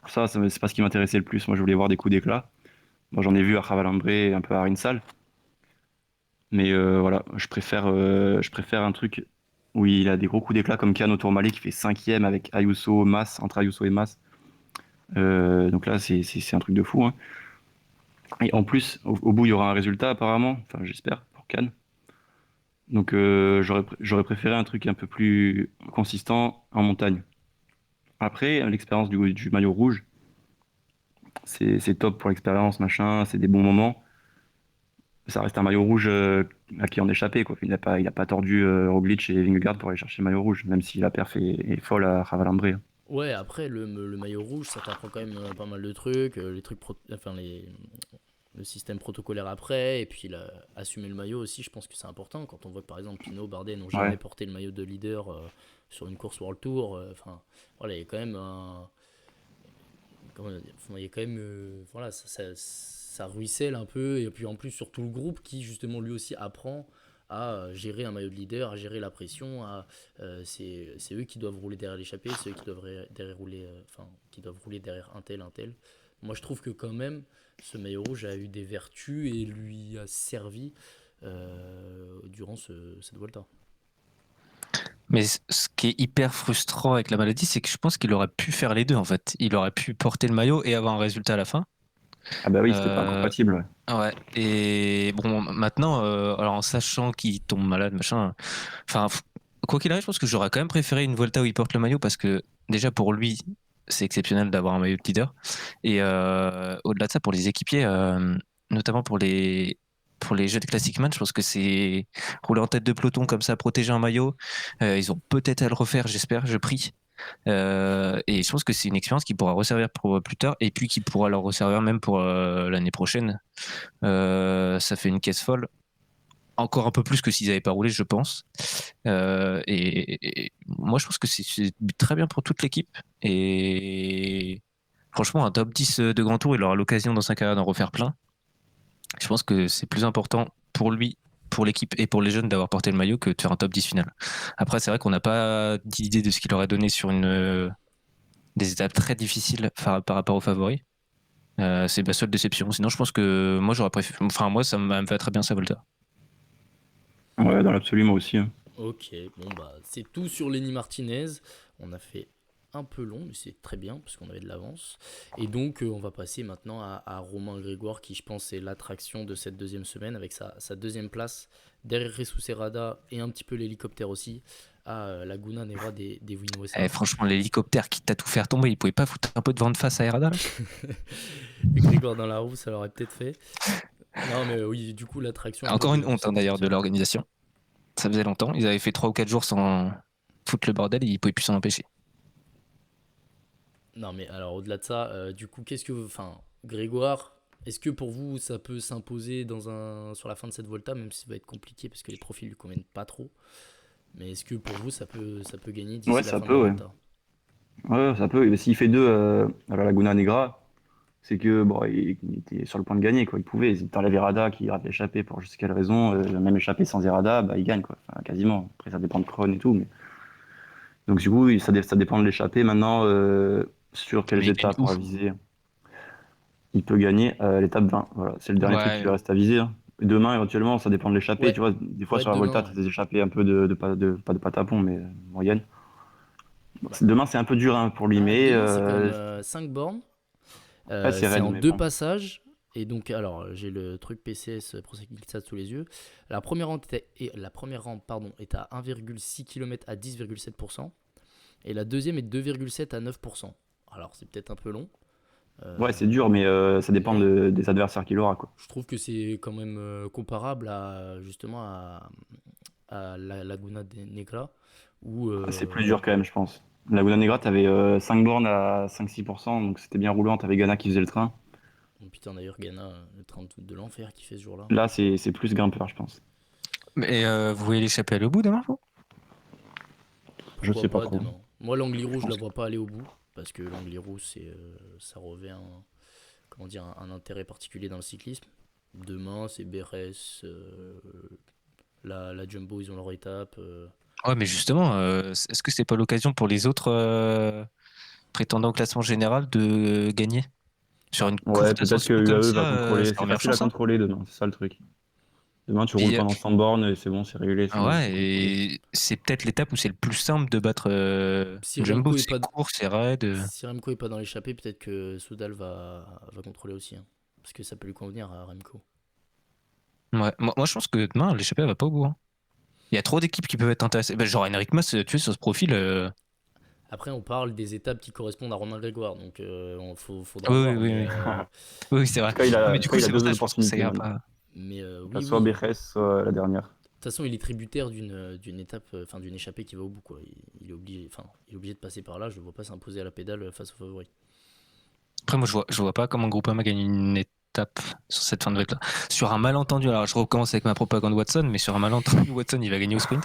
c'est pas ce qui m'intéressait le plus. Moi, je voulais voir des coups d'éclat. Moi, j'en ai vu à Ravalambré et un peu à Rinsal. Mais voilà, je préfère un truc où il a des gros coups d'éclat comme Cannes au Tourmalet qui fait 5e avec Ayuso, Mas, entre Ayuso et Mas. Donc là, c'est un truc de fou, hein. Et en plus, au bout, il y aura un résultat apparemment. Enfin, j'espère pour Cannes. Donc j'aurais préféré un truc un peu plus consistant en montagne. Après, l'expérience du maillot rouge, c'est top pour l'expérience, machin, c'est des bons moments. Ça reste un maillot rouge à qui en échappé, quoi. Il a pas tordu Roglic et Vingegaard pour aller chercher le maillot rouge, même si la perf est folle à Ravalambré. Ouais, après le maillot rouge, ça t'apprend quand même pas mal de trucs, enfin le système protocolaire après, et puis assumer le maillot aussi, je pense que c'est important. Quand on voit que par exemple Pinot, Bardet n'ont jamais Ouais. porté le maillot de leader sur une course World Tour, enfin voilà, il y a quand même comment dire, enfin, il y a quand même voilà, ça ruisselle un peu, et puis en plus sur tout le groupe qui justement lui aussi apprend à gérer un maillot de leader, à gérer la pression, c'est eux qui doivent rouler derrière l'échappée, c'est eux qui doivent derrière rouler, enfin qui doivent rouler derrière un tel, un tel. Moi je trouve que quand même ce maillot rouge a eu des vertus et lui a servi durant cette Volta. Mais ce qui est hyper frustrant avec la maladie, c'est que je pense qu'il aurait pu faire les deux en fait. Il aurait pu porter le maillot et avoir un résultat à la fin. Ah bah oui, c'était pas Euh, incompatible. Ouais. ouais. Et bon, maintenant, alors en sachant qu'il tombe malade, machin. Enfin, quoi qu'il arrive, je pense que j'aurais quand même préféré une Volta où il porte le maillot parce que déjà pour lui, c'est exceptionnel d'avoir un maillot de leader. Et au-delà de ça, pour les équipiers, notamment pour les jeux de Classic Man, je pense que c'est rouler en tête de peloton comme ça, protéger un maillot. Ils ont peut-être à le refaire, j'espère, je prie. Et je pense que c'est une expérience qui pourra resservir pour plus tard et puis qui pourra leur resservir même pour l'année prochaine. Ça fait une caisse folle. Encore un peu plus que s'ils n'avaient pas roulé, je pense. Et moi, je pense que c'est très bien pour toute l'équipe. Et franchement, un top 10 de Grand Tour, il aura l'occasion dans sa carrière d'en refaire plein. Je pense que c'est plus important pour lui, pour l'équipe et pour les jeunes d'avoir porté le maillot que de faire un top 10 final. Après, c'est vrai qu'on n'a pas d'idée de ce qu'il aurait donné sur des étapes très difficiles par rapport aux favoris. C'est ma seule déception. Sinon, je pense que moi, j'aurais préféré. Enfin, moi, ça me fait très bien sa Volta. Ouais, dans l'absolu, moi aussi, hein. Ok, bon bah c'est tout sur Lenny Martinez. On a fait un peu long, mais c'est très bien parce qu'on avait de l'avance. Et donc on va passer maintenant à Romain Grégoire qui je pense est l'attraction de cette deuxième semaine avec sa deuxième place derrière Jesus Serrada et un petit peu l'hélicoptère aussi à Laguna Nera des Vinuesa. Franchement, l'hélicoptère qui t'a tout fait tomber, il pouvait pas foutre un peu de vent de face à Herrada là. Grégoire dans la roue, ça l'aurait peut-être fait. Non mais oui, du coup l'attraction un peu Encore une de honte cette d'ailleurs de semaine. l'organisation. Ça faisait longtemps. Ils avaient fait 3 ou 4 jours sans foutre le bordel et ils pouvaient plus s'en empêcher. Non, mais alors au-delà de ça, du coup, enfin, Grégoire, est-ce que pour vous ça peut s'imposer sur la fin de cette Volta, même si ça va être compliqué parce que les profils lui conviennent pas trop. Mais est-ce que pour vous ça peut gagner Ouais, d'ici la ça fin de la peut, ouais. Volta? Ouais, ça peut. Et s'il fait deux à la Laguna Negra, c'est que bon, il était sur le point de gagner, quoi. Il pouvait. Si t'enlèves Errada qui rate l'échappée pour je sais quelle raison, même échappé sans Errada, bah il gagne, quoi. Enfin, quasiment. Après, ça dépend de Krohn et tout, mais donc du coup, ça dépend de l'échappée. Maintenant, sur quelles Mais il gagne étapes où? on va viser, il peut gagner l'étape 20. Voilà, c'est le dernier truc qui Ouais, lui reste à viser, hein. Demain, éventuellement, ça dépend de l'échappée. Ouais, Tu vois, des fois ouais, sur la Volta, demain, tu ouais. as des échappées un peu pas de patapon, mais moyenne. Bah, Demain, c'est un peu dur hein, pour lui, mais demain c'est quand même 5 bornes. ouais, c'est C'est raide, en mais deux bon. passages. Et donc, alors, j'ai le truc PCS Pro Cycling Stats sous les yeux. La première rampe pardon, est à 1,6 km à 10,7%. Et la deuxième est de 2,7 à 9%. Alors, c'est peut-être un peu long. Ouais, c'est dur, mais ça dépend Mais des adversaires qu'il aura, quoi. je trouve que c'est quand même comparable à, justement à la Laguna de Negra. Où, C'est plus dur quand même, je pense. Laguna Negra, t'avais 5 bornes à 5-6%, donc c'était bien roulant. T'avais Ghana qui faisait le train. putain, d'ailleurs, Ghana, le train de l'enfer qui fait ce jour-là. Là, c'est plus grimpeur, je pense. mais vous voyez l'échapper à au bout demain, vous? Je Pourquoi sais pas pas trop. demain? Moi, l'Angliru, Je je la pense que... vois pas aller au bout. Parce que l'Angliru, ça revêt comment dire, un intérêt particulier dans le cyclisme. Demain, c'est Bérès, la Jumbo, ils ont leur étape. Ouais, mais justement, est-ce que c'est pas l'occasion pour les autres prétendants au classement général de gagner? Sur Bah, une Ouais, courte peut-être que ascension comme UAE va ça, contrôler. c'est C'est leur meilleure facile à chance, hein. contrôler demain, c'est ça le truc. Demain, tu roules Puis, pendant 100 bornes et c'est bon, c'est réglé, ah c'est ouais, contrôlé. et c'est peut-être l'étape où c'est le plus simple de battre si Jumbo. Remco est C'est pas, court, c'est raide. si Remco est pas dans l'échappée, peut-être que Soudal va contrôler aussi, hein. Parce que ça peut lui convenir à Remco. Ouais. Moi, je pense que demain, l'échappée elle va pas au bout, hein. Il y a trop d'équipes qui peuvent être intéressées. Bah, genre Henrik Mas, tu sais, sur ce profil. Après, on parle des étapes qui correspondent à Romain Grégoire, donc faudra Oui, oui, voir. oui, Mais, oui. Oui, c'est En vrai. tout cas, Mais en du tout cas, coup, il a c'est pour deux ça, je pense que ça opportunités ira maintenant. pas. mais Enfin, oui, soit oui. Bécresse, soit la dernière. De toute façon, il est tributaire d'une étape, enfin d'une échappée qui va au bout, quoi. Il est obligé de passer par là. Je ne vois pas s'imposer à la pédale face aux favoris. Après, moi, je vois pas comment Groupama gagne une étape sur cette fin de là. Sur un malentendu, alors je recommence avec ma propagande Watson, mais sur un malentendu, Watson, il va gagner au sprint.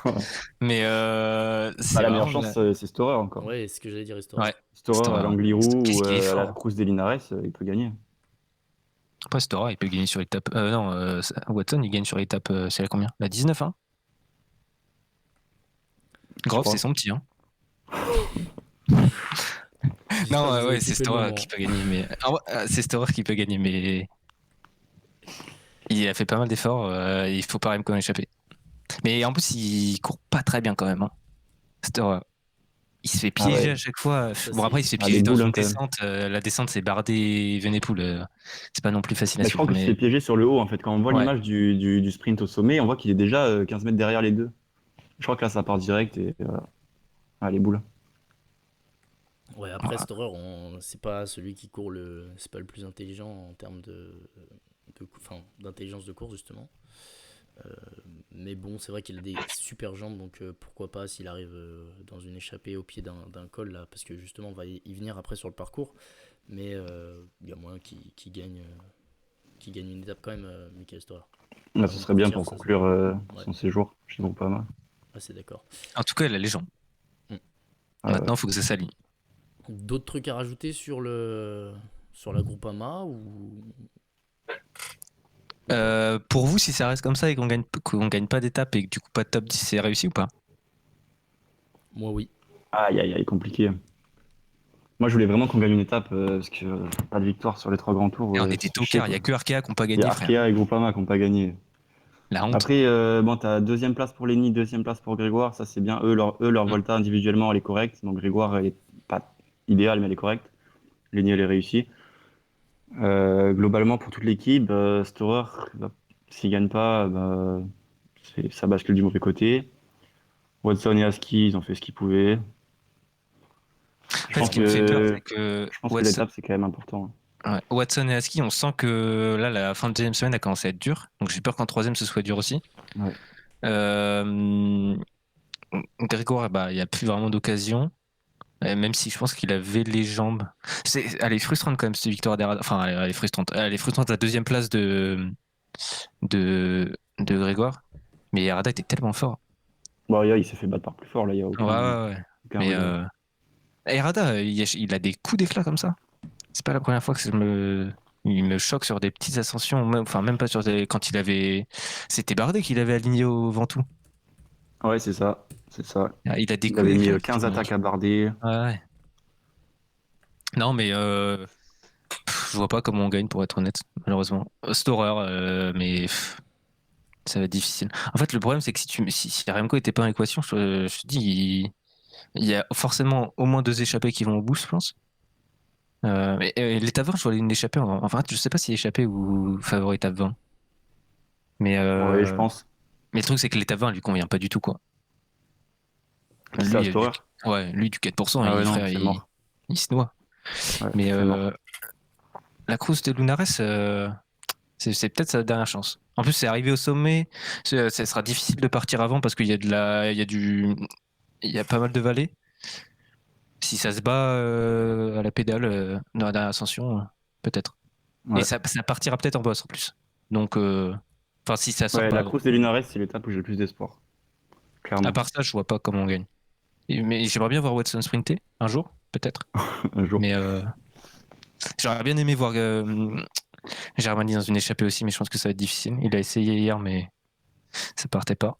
Mais Bah, c'est la meilleure vraiment. chance, c'est Storer encore. Ouais, c'est ce que j'allais dire, Histoire. Ouais, Storer à Stora. l'Angliru Qu'est-ce ou qu'il est à la fort. Cruz des Linares, il peut gagner. Après, Stora, il peut gagner sur l'étape. Non, Watson, il gagne sur l'étape. C'est la combien? La 19, hein? Je Grove, c'est crois. son petit, hein. J'espère Non, que vous avez ouais, c'est kiffé le Stora moment. qui peut gagner, mais. Ah ouais, c'est Stora qui peut gagner, mais. Il a fait pas mal d'efforts, il faut pas même échapper. Mais en plus, il court pas très bien quand même, hein. Stora. Il se fait Ah piéger à ouais. chaque fois. Ça, Bon, après, il se fait Ah, des piéger dans boules une hein, quand même. descente. La descente, c'est Bardet Venepool. C'est pas non plus facile à Mais je crois suivre. qu'il se Mais fait piéger sur le haut en fait. Quand on voit ouais, l'image du sprint au sommet, on voit qu'il est déjà 15 mètres derrière les deux. Je crois que là ça part direct et voilà. Ah, les boules. Ouais, après, Storer, c'est pas celui qui court c'est pas le plus intelligent en termes enfin, d'intelligence de course, justement. Euh, mais bon, c'est vrai qu'il a des super jambes, donc pourquoi pas s'il arrive dans une échappée au pied d'un col, là, parce que justement, on va y venir après sur le parcours. Mais il y a moyen qu'il gagne une étape quand même, Michael Storer. Là, ce Avant de serait bien partir, pour ça. conclure Ouais, son séjour chez Groupama. c'est d'accord. en tout cas, il a les jambes. Mm. Ah ouais. Maintenant, il faut que ça s'aligne. D'autres trucs à rajouter sur la Groupama ou... Pour vous, si ça reste comme ça et qu'on gagne pas d'étape et que du coup pas de top 10, c'est réussi ou pas? Moi, oui. Aïe aïe aïe, compliqué. Moi je voulais vraiment qu'on gagne une étape parce que pas de victoire sur les trois grands tours, Et on ça était fait chier tocard, il y quoi. a que Arkea qui n'ont pas Il y a gagné, frère. Arkea et Groupama qui n'ont pas gagné. La honte. Après, bon, t'as deuxième place pour Lenny, deuxième place pour Grégoire, ça c'est bien. Leur Mm. Volta individuellement elle est correcte. Donc Grégoire elle est pas idéale mais elle est correcte. Lenny elle est réussie. Globalement pour toute l'équipe, Storer, bah, s'il gagne pas, bah, ça bascule du mauvais côté. Watson et Aski, ils ont fait ce qu'ils pouvaient. En Je fait, ce pense qui me fait peur, que, c'est que je pense que l'étape c'est quand même important. Ouais. Watson et Aski, on sent que là, la fin de deuxième semaine a commencé à être dure. Donc j'ai peur qu'en troisième, ce soit dur aussi. Ouais. Euh, Grégoire, bah, il n'y a plus vraiment d'occasion. Même si je pense qu'il avait les jambes. Elle est frustrante quand même cette victoire d'Errada. Enfin, elle est frustrante. Elle est frustrante la deuxième place de Grégoire. Mais Errada était tellement fort. Bon, il s'est fait battre par plus fort, là, il n'y a Ouais. aucun Mais regret. Errada, il a des coups d'éclat comme ça. C'est pas la première fois que il me choque sur des petites ascensions, enfin même pas sur des. Quand il avait. C'était Bardet qu'il avait aligné au Ventoux. Ouais, c'est ça. C'est ça. Il a des Il coups avait mis d'éclat. 15 attaques à Bardet. Ouais. Non, mais je vois pas comment on gagne pour être honnête, malheureusement. Storer, mais ça va être difficile. En fait, le problème, c'est que si Remco était pas en équation, je te dis, il y a forcément au moins 2 échappés qui vont au bout, je pense. Mais l'étape 20, je vois une échappée. Enfin, je sais pas si échappée ou favori étape 20. Mais, Ouais, je pense. mais le truc, c'est que l'étape 20 lui convient pas du tout, quoi. Qui ça, Lui, Storer? ouais, lui, du 4%, Ah ouais, non, frère, c'est mort. il se noie. Ouais, Mais c'est mort. la course de Lunares, c'est peut-être sa dernière chance. En plus, c'est arrivé au sommet. Ça sera difficile de partir avant parce qu'il y a il y a pas mal de vallées. Si ça se bat à la pédale dans la dernière ascension, peut-être. Et Ouais. ça partira peut-être en boss en plus. Donc, enfin, si ça sort Ouais, pas la avant. Cruz de Linares, c'est l'étape où j'ai le plus d'espoir. À Clairement. part ça, je vois pas comment on gagne. Mais j'aimerais bien voir Watson sprinter un jour, peut-être. Un jour. Mais j'aurais bien aimé voir Germany dans une échappée aussi, mais je pense que ça va être difficile. Il a essayé hier, mais ça partait pas.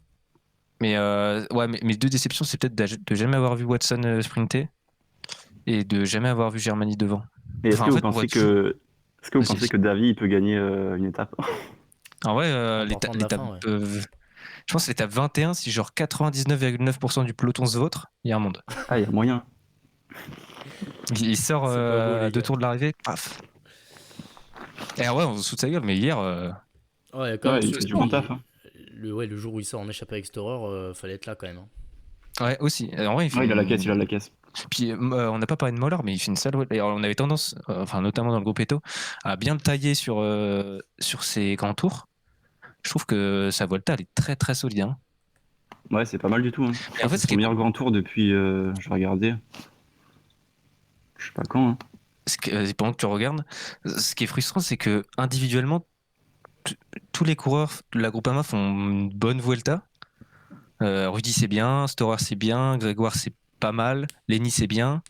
Mais ouais, mes 2 déceptions, c'est peut-être de jamais avoir vu Watson sprinter et de jamais avoir vu Germany devant. Et est-ce Enfin, que en vous fait, on voit pensez toujours. que. Est-ce que vous Vas-y, pensez vas-y. que Davi il peut gagner une étape? En vrai, En partant de la l'étape. fin, ouais. Je pense que l'étape 21, si genre 99,9% du peloton se vautre, il y a un monde. Ah, il y a moyen. Il sort C'est pas beau, à les 2 gars. tours de l'arrivée, paf. Et ouais, on se fout de sa gueule, mais hier, Ouais, quand même, Ouais, parce il que fait du bon taf. Hein. le jour où il sort en échappée avec Storer, fallait être là quand même, hein. ouais, aussi. En vrai, il fait Ouais, il a la caisse, il a la caisse. Puis on n'a pas parlé de Moller, mais il fait une sale. Alors, on avait tendance, enfin notamment dans le groupe Eto, à bien le tailler sur ses grands tours. Je trouve que sa Volta, elle est très très solide. Hein. Ouais, c'est pas mal du tout. Hein. Je Et en crois que fait, c'est son meilleur grand tour depuis. Je vais regarder. Je sais pas quand. Hein. pendant que tu regardes, ce qui est frustrant, c'est que individuellement, t- tous les coureurs de la Groupama font une bonne Vuelta. Rudy c'est bien, Storer c'est bien, Grégoire c'est pas mal, Lenny c'est bien,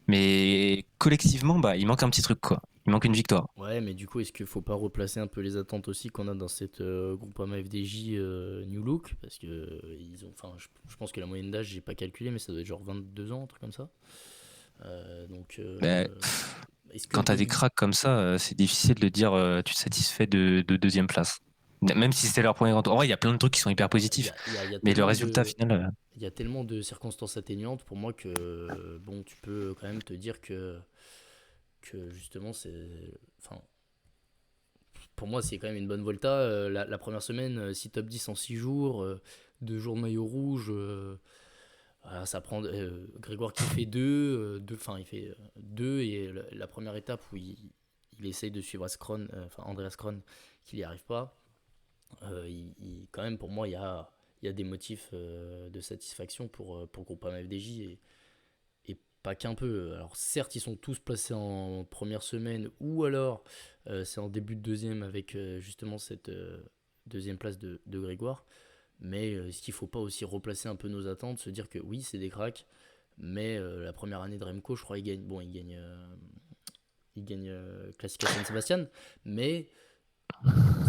mais collectivement, bah, il manque un petit truc quoi. Il manque une victoire. Ouais, mais du coup, est-ce qu'il faut pas replacer un peu les attentes aussi qu'on a dans cette Groupama FDJ New Look? Parce que enfin, je pense que la moyenne d'âge, j'ai pas calculé, mais ça doit être genre 22 ans, un truc comme ça. Donc, Mais est-ce que quand le t'as des début. cracks comme ça, c'est difficile de dire tu te satisfais de deuxième place. Même si c'était leur premier grand tour. En vrai, il y a plein de trucs qui sont hyper Il y positifs, a, il y a- il y a mais le tellement résultat de. final. Il y a tellement de circonstances atténuantes pour moi que bon, tu peux quand même te dire que justement c'est. Enfin, pour moi, c'est quand même une bonne Volta. La première semaine, 6 top 10 en 6 jours, 2 jours de maillot rouge. Voilà, ça prend Grégoire qui fait 2, enfin il fait 2 et la première étape où il essaye de suivre Askron, enfin Andreas Kron, qu'il n'y arrive pas. Quand même pour moi il y a des motifs de satisfaction pour Groupama FDJ et pas qu'un peu. Alors certes ils sont tous placés en première semaine ou alors c'est en début de deuxième avec justement cette deuxième place de Grégoire. Mais est-ce qu'il ne faut pas aussi replacer un peu nos attentes, se dire que oui, c'est des cracks, mais la première année de Remco, je crois, il gagne Classica San Sebastian, mais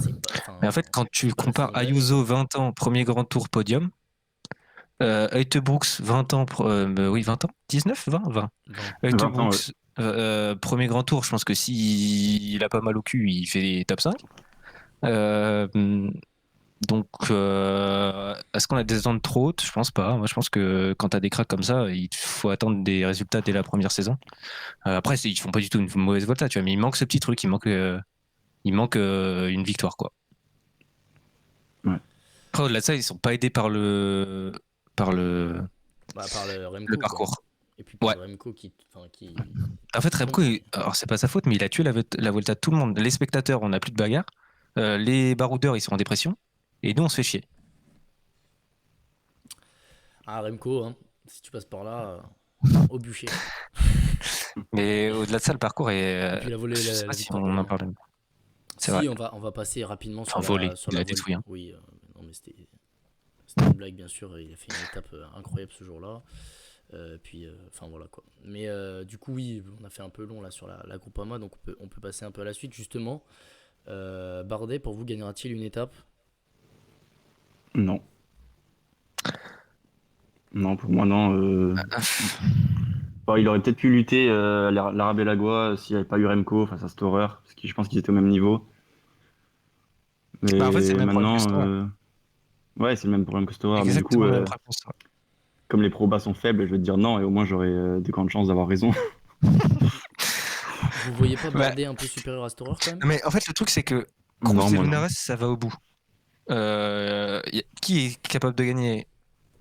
c'est pas, Mais en fait, enfin, quand tu c'est pas la compares saison de l'année, Ayuso quoi. 20 ans, premier grand tour podium, Brooks 20 ans, oui 20 ans, 19, 20, 20. 20. 20 ans, ouais. Brooks premier grand tour, je pense que s'il a pas mal au cul, il fait top 5. Euh, donc, est-ce qu'on a des attentes trop hautes? Je pense pas. Moi, je pense que quand t'as des cracks comme ça, il faut attendre des résultats dès la première saison. Après, ils font pas du tout une mauvaise Volta, tu vois, mais il manque ce petit truc, il manque une victoire, quoi. Ouais. Après, au-delà de ça, ils sont pas aidés par Bah, par le le Remco, quoi. parcours. Et puis par Ouais. le Remco qui En fait, tombe. Remco, alors c'est pas sa faute, mais il a tué la Volta de tout le monde. Les spectateurs, on n'a plus de bagarre. Les baroudeurs, ils sont en dépression. Et nous, on se fait chier. Ah, Remco, hein, si tu passes par là. au bûcher. Mais au-delà de ça, le parcours Et est. puis il a volé Je sais la pas si victoire on en dernière. parle. C'est Si, vrai. on va passer rapidement Enfin, volé. sur Il la a voile. détruit. Hein. Oui, non, mais c'était une blague, bien sûr. Il a fait une étape incroyable ce jour-là. Puis, enfin voilà quoi. Mais du coup, oui, on a fait un peu long là sur la Groupama, donc on peut passer un peu à la suite justement. Bardet, pour vous, gagnera-t-il une étape? Non. Non, pour moi, non. Bon, il aurait peut-être pu lutter l'Arabelagua s'il n'y avait pas eu Remco face à Storer, parce que je pense qu'ils étaient au même niveau. Bah, en fait, c'est le Mais même problème que maintenant, Storer. ouais, c'est le même problème que Storer. Mais du coup, Exactement le même problème que Storer. comme les probas sont faibles, je vais te dire non, et au moins j'aurai des grandes chances d'avoir raison. Vous voyez pas Bah, Bardet un peu supérieur à Storer quand même? mais en fait, le truc, c'est que Non, Cruz et moi non. Lunares, ça va au bout. Qui est capable de gagner?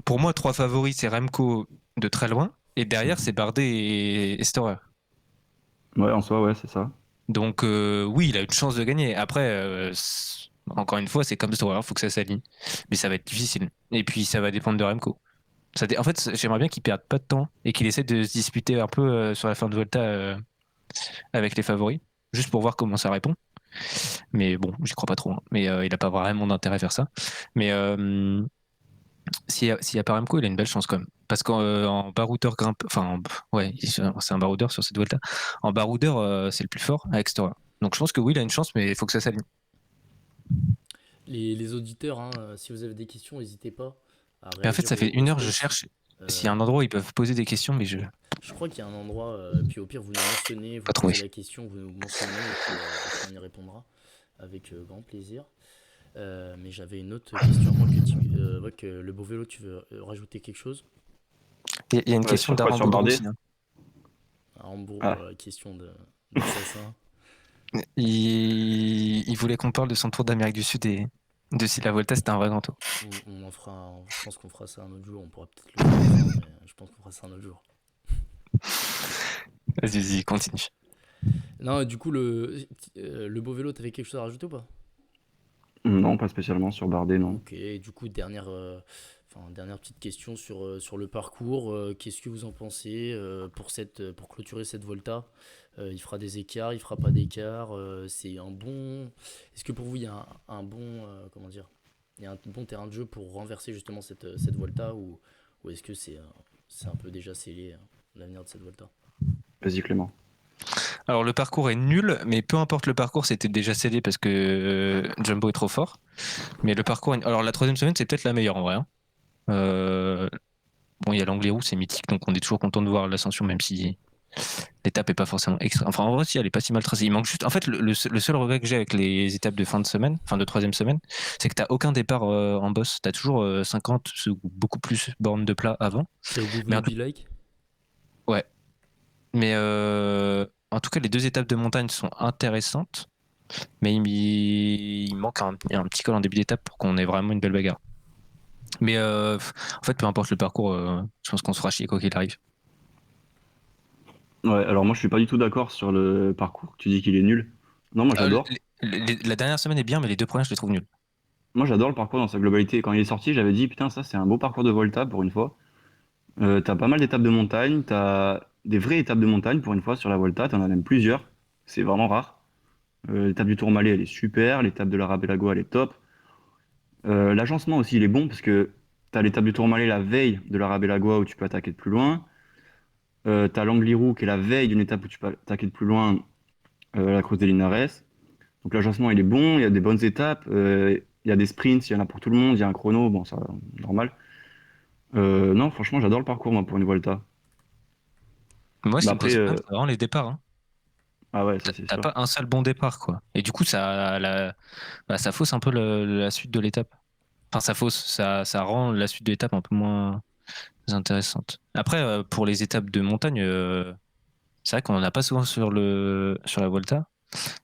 Pour moi, 3 favoris, c'est Remco de très loin. Et derrière, c'est Bardet et Storer. Ouais, en soi, ouais, c'est ça. Donc, oui, il a une chance de gagner. Après, encore une fois, c'est comme Storer, il faut que ça s'aligne. Mais ça va être difficile. Et puis, ça va dépendre de Remco. En fait, j'aimerais bien qu'il perde pas de temps et qu'il essaie de se disputer un peu sur la fin de Volta avec les favoris, juste pour voir comment ça répond. Mais bon, j'y crois pas trop. Hein. Mais il a pas vraiment d'intérêt à faire ça. Mais s'il y a pas Remco, il a une belle chance quand même. Parce qu'en baroudeur grimpe, enfin, ouais, c'est un baroudeur sur cette Volta. En baroudeur, c'est le plus fort avec Storer. Donc je pense que oui, il a une chance, mais il faut que ça s'aligne. Les auditeurs, hein, si vous avez des questions, n'hésitez pas à Mais en fait, réagir ça fait au 1 heure, je sketch. cherche s'il y a un endroit où ils peuvent poser des questions, mais je Je crois qu'il y a un endroit, puis au pire, vous nous mentionnez, vous pas trouvé. posez la question, vous nous mentionnez, et puis on y répondra avec grand plaisir. Mais j'avais une autre question, à moins que le beau vélo, tu veux rajouter quelque chose? Il y a une question Sur quoi? d'Armand Sur Boudreau Bardet? aussi. Hein. À Hambourg, Ah, question d'assassin. Il voulait qu'on parle de son tour d'Amérique du Sud et de si la Volta c'était un vrai grand tour. Je pense qu'on fera ça un autre jour, on pourra peut-être le faire ensemble, mais je pense qu'on fera ça un autre jour. Vas-y, continue. Non, du coup, le beau vélo, t'avais quelque chose à rajouter ou pas? non, pas spécialement sur Bardet, non. Ok, et du coup, dernière petite question sur le parcours. Qu'est-ce que vous en pensez pour clôturer cette Volta? Il fera des écarts, il fera pas d'écarts. C'est un bon. Est-ce que pour vous, il y a un bon. Comment dire? Il y a un bon terrain de jeu pour renverser justement cette Volta ou est-ce que c'est un peu déjà scellé l'avenir de cette Volta? Vas-y, Clément. Alors le parcours est nul, mais peu importe le parcours, c'était déjà scellé parce que Jumbo est trop fort. Mais le parcours, alors la 3e semaine, c'est peut-être la meilleure en vrai. Hein. Euh, Bon, il y a l'Angliru, c'est mythique, donc on est toujours content de voir l'ascension, même si l'étape est pas forcément extra. Enfin, en vrai, si elle est pas si mal tracée. Il manque juste. En fait, le seul regret que j'ai avec les étapes de fin de semaine, fin de 3e semaine, c'est que t'as aucun départ en boss. T'as toujours 50 ou beaucoup plus bornes de plat avant. C'est au Mais Gouverneur en tout, Be Like? ouais. Mais en tout cas, les 2 étapes de montagne sont intéressantes, mais il manque un petit col en début d'étape pour qu'on ait vraiment une belle bagarre. Mais en fait, peu importe le parcours, je pense qu'on se fera chier quoi qu'il arrive. Ouais, alors moi je suis pas du tout d'accord sur le parcours. Tu dis qu'il est nul. Non, moi Euh, j'adore. la dernière semaine est bien, mais les 2 premières, je les trouve nuls. Moi j'adore le parcours dans sa globalité. Quand il est sorti, j'avais dit putain, ça c'est un beau parcours de Volta pour une fois. T'as pas mal d'étapes de montagne, t'as des vraies étapes de montagne pour une fois sur la Volta, t'en as même plusieurs. C'est vraiment rare. L'étape du Tourmalet, elle est super. L'étape de la Rabelago, elle est top. L'agencement aussi, il est bon parce que t'as l'étape du Tourmalet la veille de la Rabelago où tu peux attaquer de plus loin. T'as l'Angliru qui est la veille d'une étape où tu peux attaquer de plus loin, la Cruz de Linares. Donc l'agencement il est bon, il y a des bonnes étapes, il y a des sprints, il y en a pour tout le monde, il y a un chrono, bon ça normal. Non, franchement j'adore le parcours moi pour une Volta. Moi, ce Bah qui me après, pose problème, c'est vraiment les départs. Hein. ah ouais ça c'est T'as sûr. pas un seul bon départ, quoi. Et du coup, ça fausse un peu la suite de l'étape. Enfin, ça rend la suite de l'étape un peu moins intéressante. Après, pour les étapes de montagne, c'est vrai qu'on en a pas souvent sur la Volta.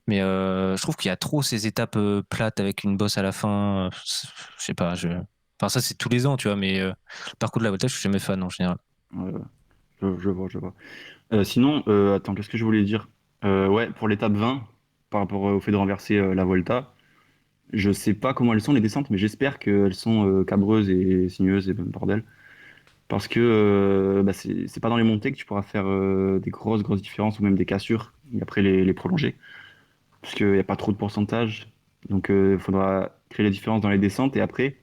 Mais je trouve qu'il y a trop ces étapes plates avec une bosse à la fin. Je sais pas. Enfin, ça, c'est tous les ans, tu vois. Mais le parcours de la Volta, je suis jamais fan en général. Ouais, ouais. Je vois, je vois. Sinon, attends, qu'est-ce que je voulais dire? Ouais, pour l'étape 20, par rapport au fait de renverser la Volta, je sais pas comment elles sont les descentes, mais j'espère qu'elles sont cabreuses et sinueuses et bordel. Parce que c'est pas dans les montées que tu pourras faire des grosses différences ou même des cassures et après les prolonger. Parce qu'il n'y a pas trop de pourcentage. Donc il faudra créer les différences dans les descentes. Et après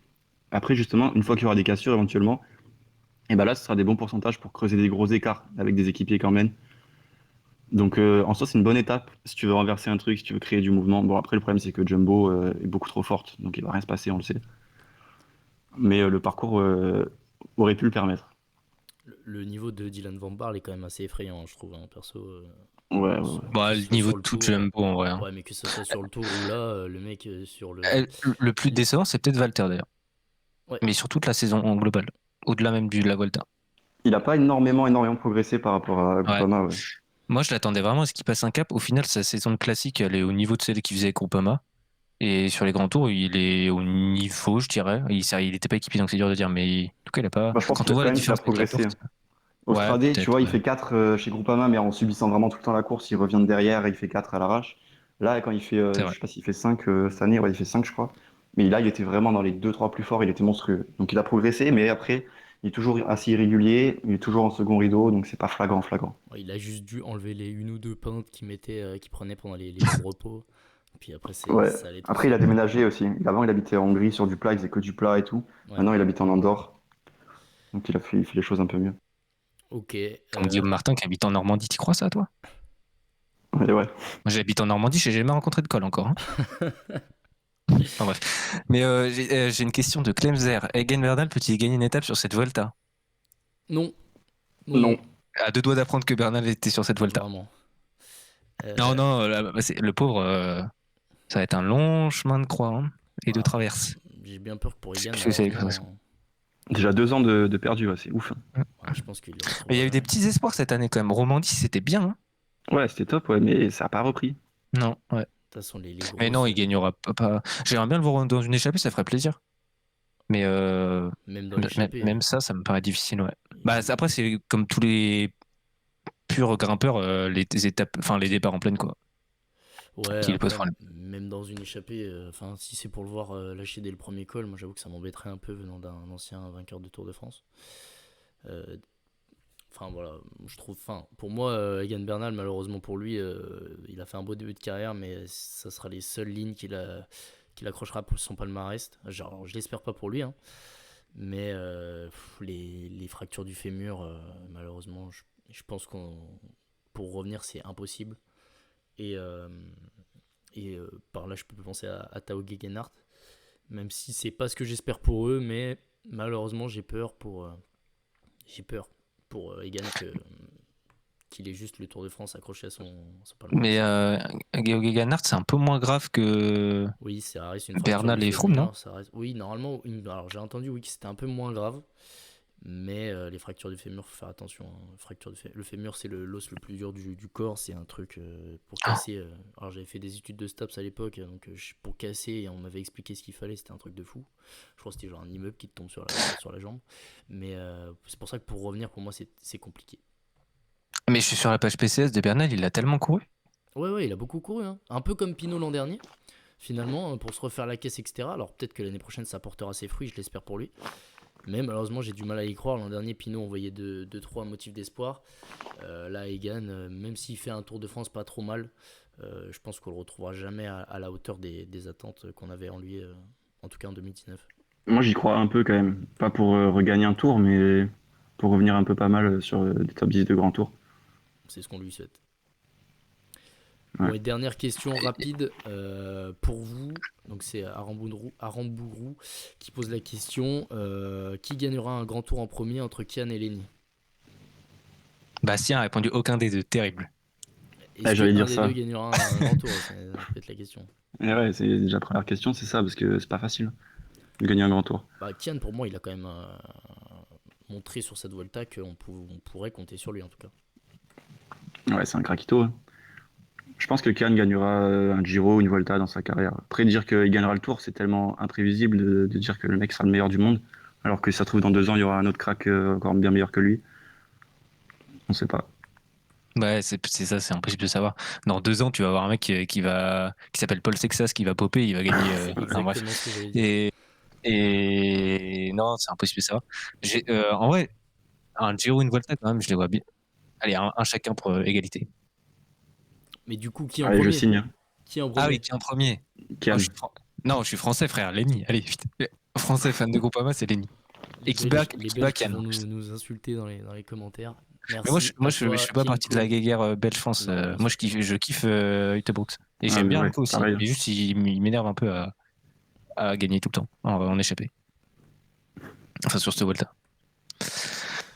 justement, une fois qu'il y aura des cassures éventuellement, et ben là, ce sera des bons pourcentages pour creuser des gros écarts avec des équipiers quand même. Donc en soi, c'est une bonne étape si tu veux renverser un truc, si tu veux créer du mouvement. Bon, après, le problème, c'est que Jumbo est beaucoup trop forte. Donc il va rien se passer, on le sait. Mais le parcours aurait pu le permettre. Le niveau de Dylan Van Baarle est quand même assez effrayant, je trouve, hein, perso. Ouais. Bah, Que le ce soit niveau sur de le tout tour. Jumbo en vrai. Hein. Ouais, mais que ce soit sur le tour ou là, le mec sur le. Le plus décevant, c'est peut-être Valter d'ailleurs. Ouais. Mais sur toute la saison en global. Au-delà même de la Volta. Il n'a pas énormément progressé par rapport à Ouais. Groupama. Ouais. Moi, je l'attendais vraiment à ce qu'il passe un cap. Au final, sa saison de classique, elle est au niveau de celle qu'il faisait avec Groupama. Et sur les grands tours, il est au niveau, je dirais. Il était pas équipé, donc c'est dur de dire. Mais en tout cas, il a pas. Bah, je pense Quand on voit quand la même qu'il a différence avec la progressé. course. Au Ouais, Stradé, tu peut-être. vois, il Ouais. fait 4 chez Groupama, mais en subissant vraiment tout le temps la course, il revient de derrière et il fait 4 à l'arrache. Là, quand il fait, C'est je vrai. sais pas s'il fait 5 cette année, ouais, il fait 5 je crois. Mais là, il était vraiment dans les deux trois plus forts, il était monstrueux. Donc il a progressé, mais après, il est toujours assez irrégulier, il est toujours en second rideau, donc c'est pas flagrant. Ouais, il a juste dû enlever les une ou deux pintes qu'il prenait pendant les jours de repos. Puis après, Ouais. ça allait tout Après, il a seul. déménagé aussi. Avant, il habitait en Hongrie sur du plat, il faisait que du plat et tout. Ouais. Maintenant, il habite en Andorre, donc il fait les choses un peu mieux. Ok. Comme Guillaume Martin qui habite en Normandie, t'y crois ça, toi? Ouais. Moi, j'habite en Normandie, j'ai jamais rencontré de col encore. Hein. Enfin, bref. Mais j'ai une question de Clemser. Egan Bernal peut-il gagner une étape sur cette Volta? Non. Non. Non. À deux doigts d'apprendre que Bernal était sur cette Volta. Vraiment. Non, Euh, non, le pauvre, ça va être un long chemin de croix hein, et de bah, traverse. j'ai bien peur que pour Egan, Parce que c'est malheureusement. Déjà 2 ans de perdu, ouais, c'est ouf. Ouais, je pense qu'il le Mais il retrouvera y a eu des jamais. petits espoirs cette année quand même. Romandie, c'était bien. Hein. Ouais, c'était top, ouais, mais ça n'a pas repris. Non, ouais. De toute façon, les Mais non, grosses, il gagnera pas. J'aimerais bien le voir dans une échappée, ça ferait plaisir. Mais même dans l'échappée, même ça me paraît difficile, ouais. Bah, il- après, c'est comme tous les purs grimpeurs, les étapes, enfin les départs en pleine, quoi, ouais, qui lui posent après, problème. même dans une échappée, enfin, si c'est pour le voir lâcher dès le premier col, moi j'avoue que ça m'embêterait un peu venant d'un ancien vainqueur de Tour de France. Euh, Enfin voilà, je trouve. Enfin, pour moi, Egan Bernal, malheureusement pour lui, il a fait un beau début de carrière, mais ça sera les seules lignes qu'il accrochera pour son palmarès. Genre, je l'espère pas pour lui, hein, mais les fractures du fémur, malheureusement, je pense qu'on pour revenir, c'est impossible. Et, par là, je peux penser à Tao Gegenhardt, même si c'est pas ce que j'espère pour eux, mais malheureusement, j'ai peur pour Egan qu'il ait juste le Tour de France accroché à son Mais palmarès. Georg Eganhardt, c'est un peu moins grave que Oui, ça reste une fracture du Bernal et Froome, non? fémur. Ça reste... Oui, normalement, alors j'ai entendu oui, que c'était un peu moins grave, mais les fractures du fémur, faut faire attention. Hein. Le fémur, c'est l'os le plus dur du corps. C'est un truc pour Ah. casser. Alors j'avais fait des études de STAPS à l'époque, donc pour casser, et on m'avait expliqué ce qu'il fallait. C'était un truc de fou. Je crois que c'était genre un immeuble qui te tombe sur la jambe. Mais c'est pour ça que pour revenir, pour moi, c'est compliqué. Mais je suis sur la page PCS de Bernal, il a tellement couru. Ouais, il a beaucoup couru. Hein. Un peu comme Pinot l'an dernier, finalement, pour se refaire la caisse, etc. Alors peut-être que l'année prochaine, ça portera ses fruits, je l'espère pour lui. Mais malheureusement, j'ai du mal à y croire. L'an dernier, Pinot envoyait 2-3 motifs d'espoir. Là, Egan, même s'il fait un Tour de France pas trop mal, je pense qu'on le retrouvera jamais à la hauteur des attentes qu'on avait en lui, en tout cas en 2019. Moi, j'y crois un peu quand même. Pas pour regagner un tour, mais pour revenir un peu pas mal sur des top 10 de grand tour. C'est ce qu'on lui souhaite. Ouais. Bon, et dernière question rapide pour vous. Donc c'est Arambourou qui pose la question. Qui gagnera un grand tour en premier entre Kian et Lenny? Bastien a répondu aucun des deux, terrible. Est-ce J'allais qu'un dire des ça. deux gagnera un grand tour? Ça peut être la question. Et ouais, c'est déjà la première question, c'est ça, parce que c'est pas facile de gagner un grand tour. Bah, Kian, pour moi, il a quand même montré sur cette Volta qu'on pourrait compter sur lui en tout cas. Ouais, c'est un craquito. Hein. Je pense que Kahn gagnera un Giro ou une Volta dans sa carrière. Après, dire qu'il gagnera le tour, c'est tellement imprévisible de dire que le mec sera le meilleur du monde, alors que ça se trouve dans 2 ans, il y aura un autre crack encore bien meilleur que lui. On sait pas. Ouais, c'est ça, c'est impossible de savoir. Dans 2 ans, tu vas avoir un mec qui s'appelle Paul Sexas qui va popper, il va gagner. C'est Enfin bref. exactement ce que j'allais dire. Et non, c'est impossible de savoir. En vrai, un Giro, une Volta quand même, je les vois bien. Allez, un chacun pour égalité. Mais du coup, qui en Allez, je premier? signe. Hein. Qui en Ah premier? oui, qui en premier? Kian. Non, je suis français, frère. Lenny. Allez, vite. Français, fan de Groupama, c'est Lenny. Et qui bat Belges qui Kian. vont nous insulter dans les commentaires. Mais Merci. je fais pas partie de la guéguerre belge-France. Non, bien Moi, sûr. je kiffe Ute Brooks. Et j'aime mais bien ouais, Remco aussi. pareil. Mais juste, il m'énerve un peu à gagner tout le temps, en échappée. Enfin, sur cette Volta.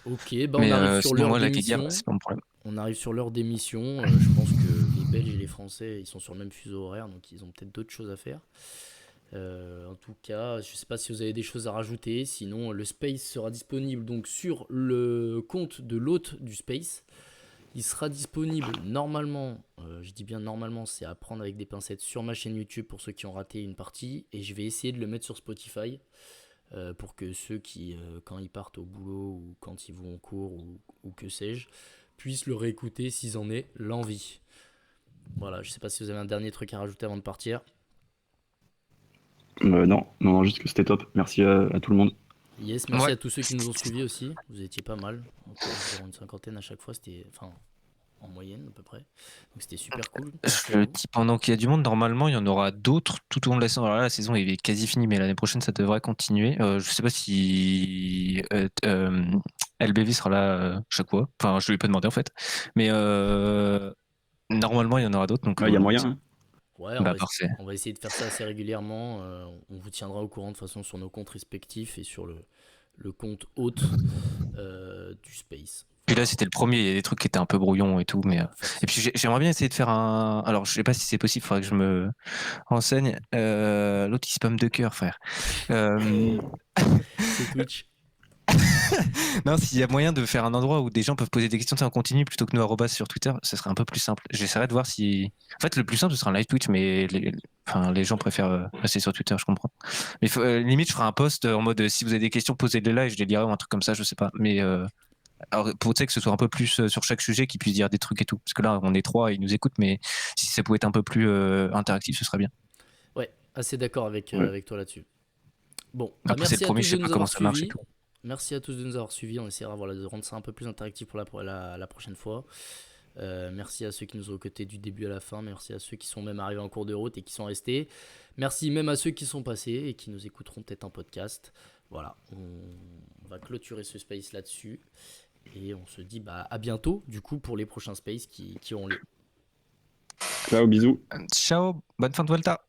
Ok, bah on Mais arrive sur sinon, l'heure moi, la d'émission. guéguerre, c'est pas mon problème. On arrive sur l'heure d'émission. Je pense que les Belges et les Français, ils sont sur le même fuseau horaire, donc ils ont peut-être d'autres choses à faire. En tout cas, je ne sais pas si vous avez des choses à rajouter. Sinon, le Space sera disponible donc sur le compte de l'hôte du Space. Il sera disponible normalement, je dis bien normalement, c'est à prendre avec des pincettes sur ma chaîne YouTube pour ceux qui ont raté une partie. Et je vais essayer de le mettre sur Spotify pour que ceux qui, quand ils partent au boulot ou quand ils vont en cours ou que sais-je, puissent le réécouter s'ils en aient l'envie. Voilà, je ne sais pas si vous avez un dernier truc à rajouter avant de partir. Non, juste que c'était top. Merci à tout le monde. Yes, merci Ouais. à tous ceux qui nous ont suivis aussi. Vous étiez pas mal. Donc, environ une cinquantaine à chaque fois. C'était, enfin, en moyenne à peu près. Donc c'était super cool. Merci à Je vous. dis pendant qu'il y a du monde, normalement, il y en aura d'autres tout au long de la saison. Alors là, la saison est quasi finie, mais l'année prochaine, ça devrait continuer. Je sais pas si LBV sera là chaque fois. Enfin, je lui ai pas demandé en fait. Mais normalement, il y en aura d'autres. Donc, Il y a moyen. Hein. Ouais, bah, parfait. on va essayer de faire ça assez régulièrement. On vous tiendra au courant de toute façon sur nos comptes respectifs et sur le compte hôte du Space. Puis là, c'était le premier. Il y a des trucs qui étaient un peu brouillons et tout. Mais et puis, j'aimerais bien essayer de faire un. Alors, je sais pas si c'est possible. Il faudrait que je me renseigne. L'autre, il spam de cœur, frère. C'est Twitch. Non, s'il y a moyen de faire un endroit où des gens peuvent poser des questions en continu plutôt que nous arrobas sur Twitter, ça serait un peu plus simple. J'essaierai de voir si. En fait, le plus simple, ce sera un live Twitch, mais les gens préfèrent passer sur Twitter, je comprends. Mais limite, je ferai un post en mode si vous avez des questions, posez-les là et je les lirai ou un truc comme ça, je sais pas. Mais alors, pour que ce soit un peu plus sur chaque sujet, qu'ils puissent dire des trucs et tout. Parce que là, on est trois et ils nous écoutent, mais si ça pouvait être un peu plus interactif, ce serait bien. Ouais, assez d'accord avec toi là-dessus. Bon, bah Après, c'est le merci à premier, tous je de sais pas nous comment avoir ça marche et suivis. tout. Merci à tous de nous avoir suivis. On essaiera voilà, de rendre ça un peu plus interactif pour la prochaine fois. Merci à ceux qui nous ont écoutés du début à la fin. Merci à ceux qui sont même arrivés en cours de route et qui sont restés. Merci même à ceux qui sont passés et qui nous écouteront peut-être en podcast. Voilà, on va clôturer ce space là-dessus. Et on se dit bah, à bientôt du coup pour les prochains spaces qui auront lieu. Ciao, bisous. Ciao, bonne fin de Volta.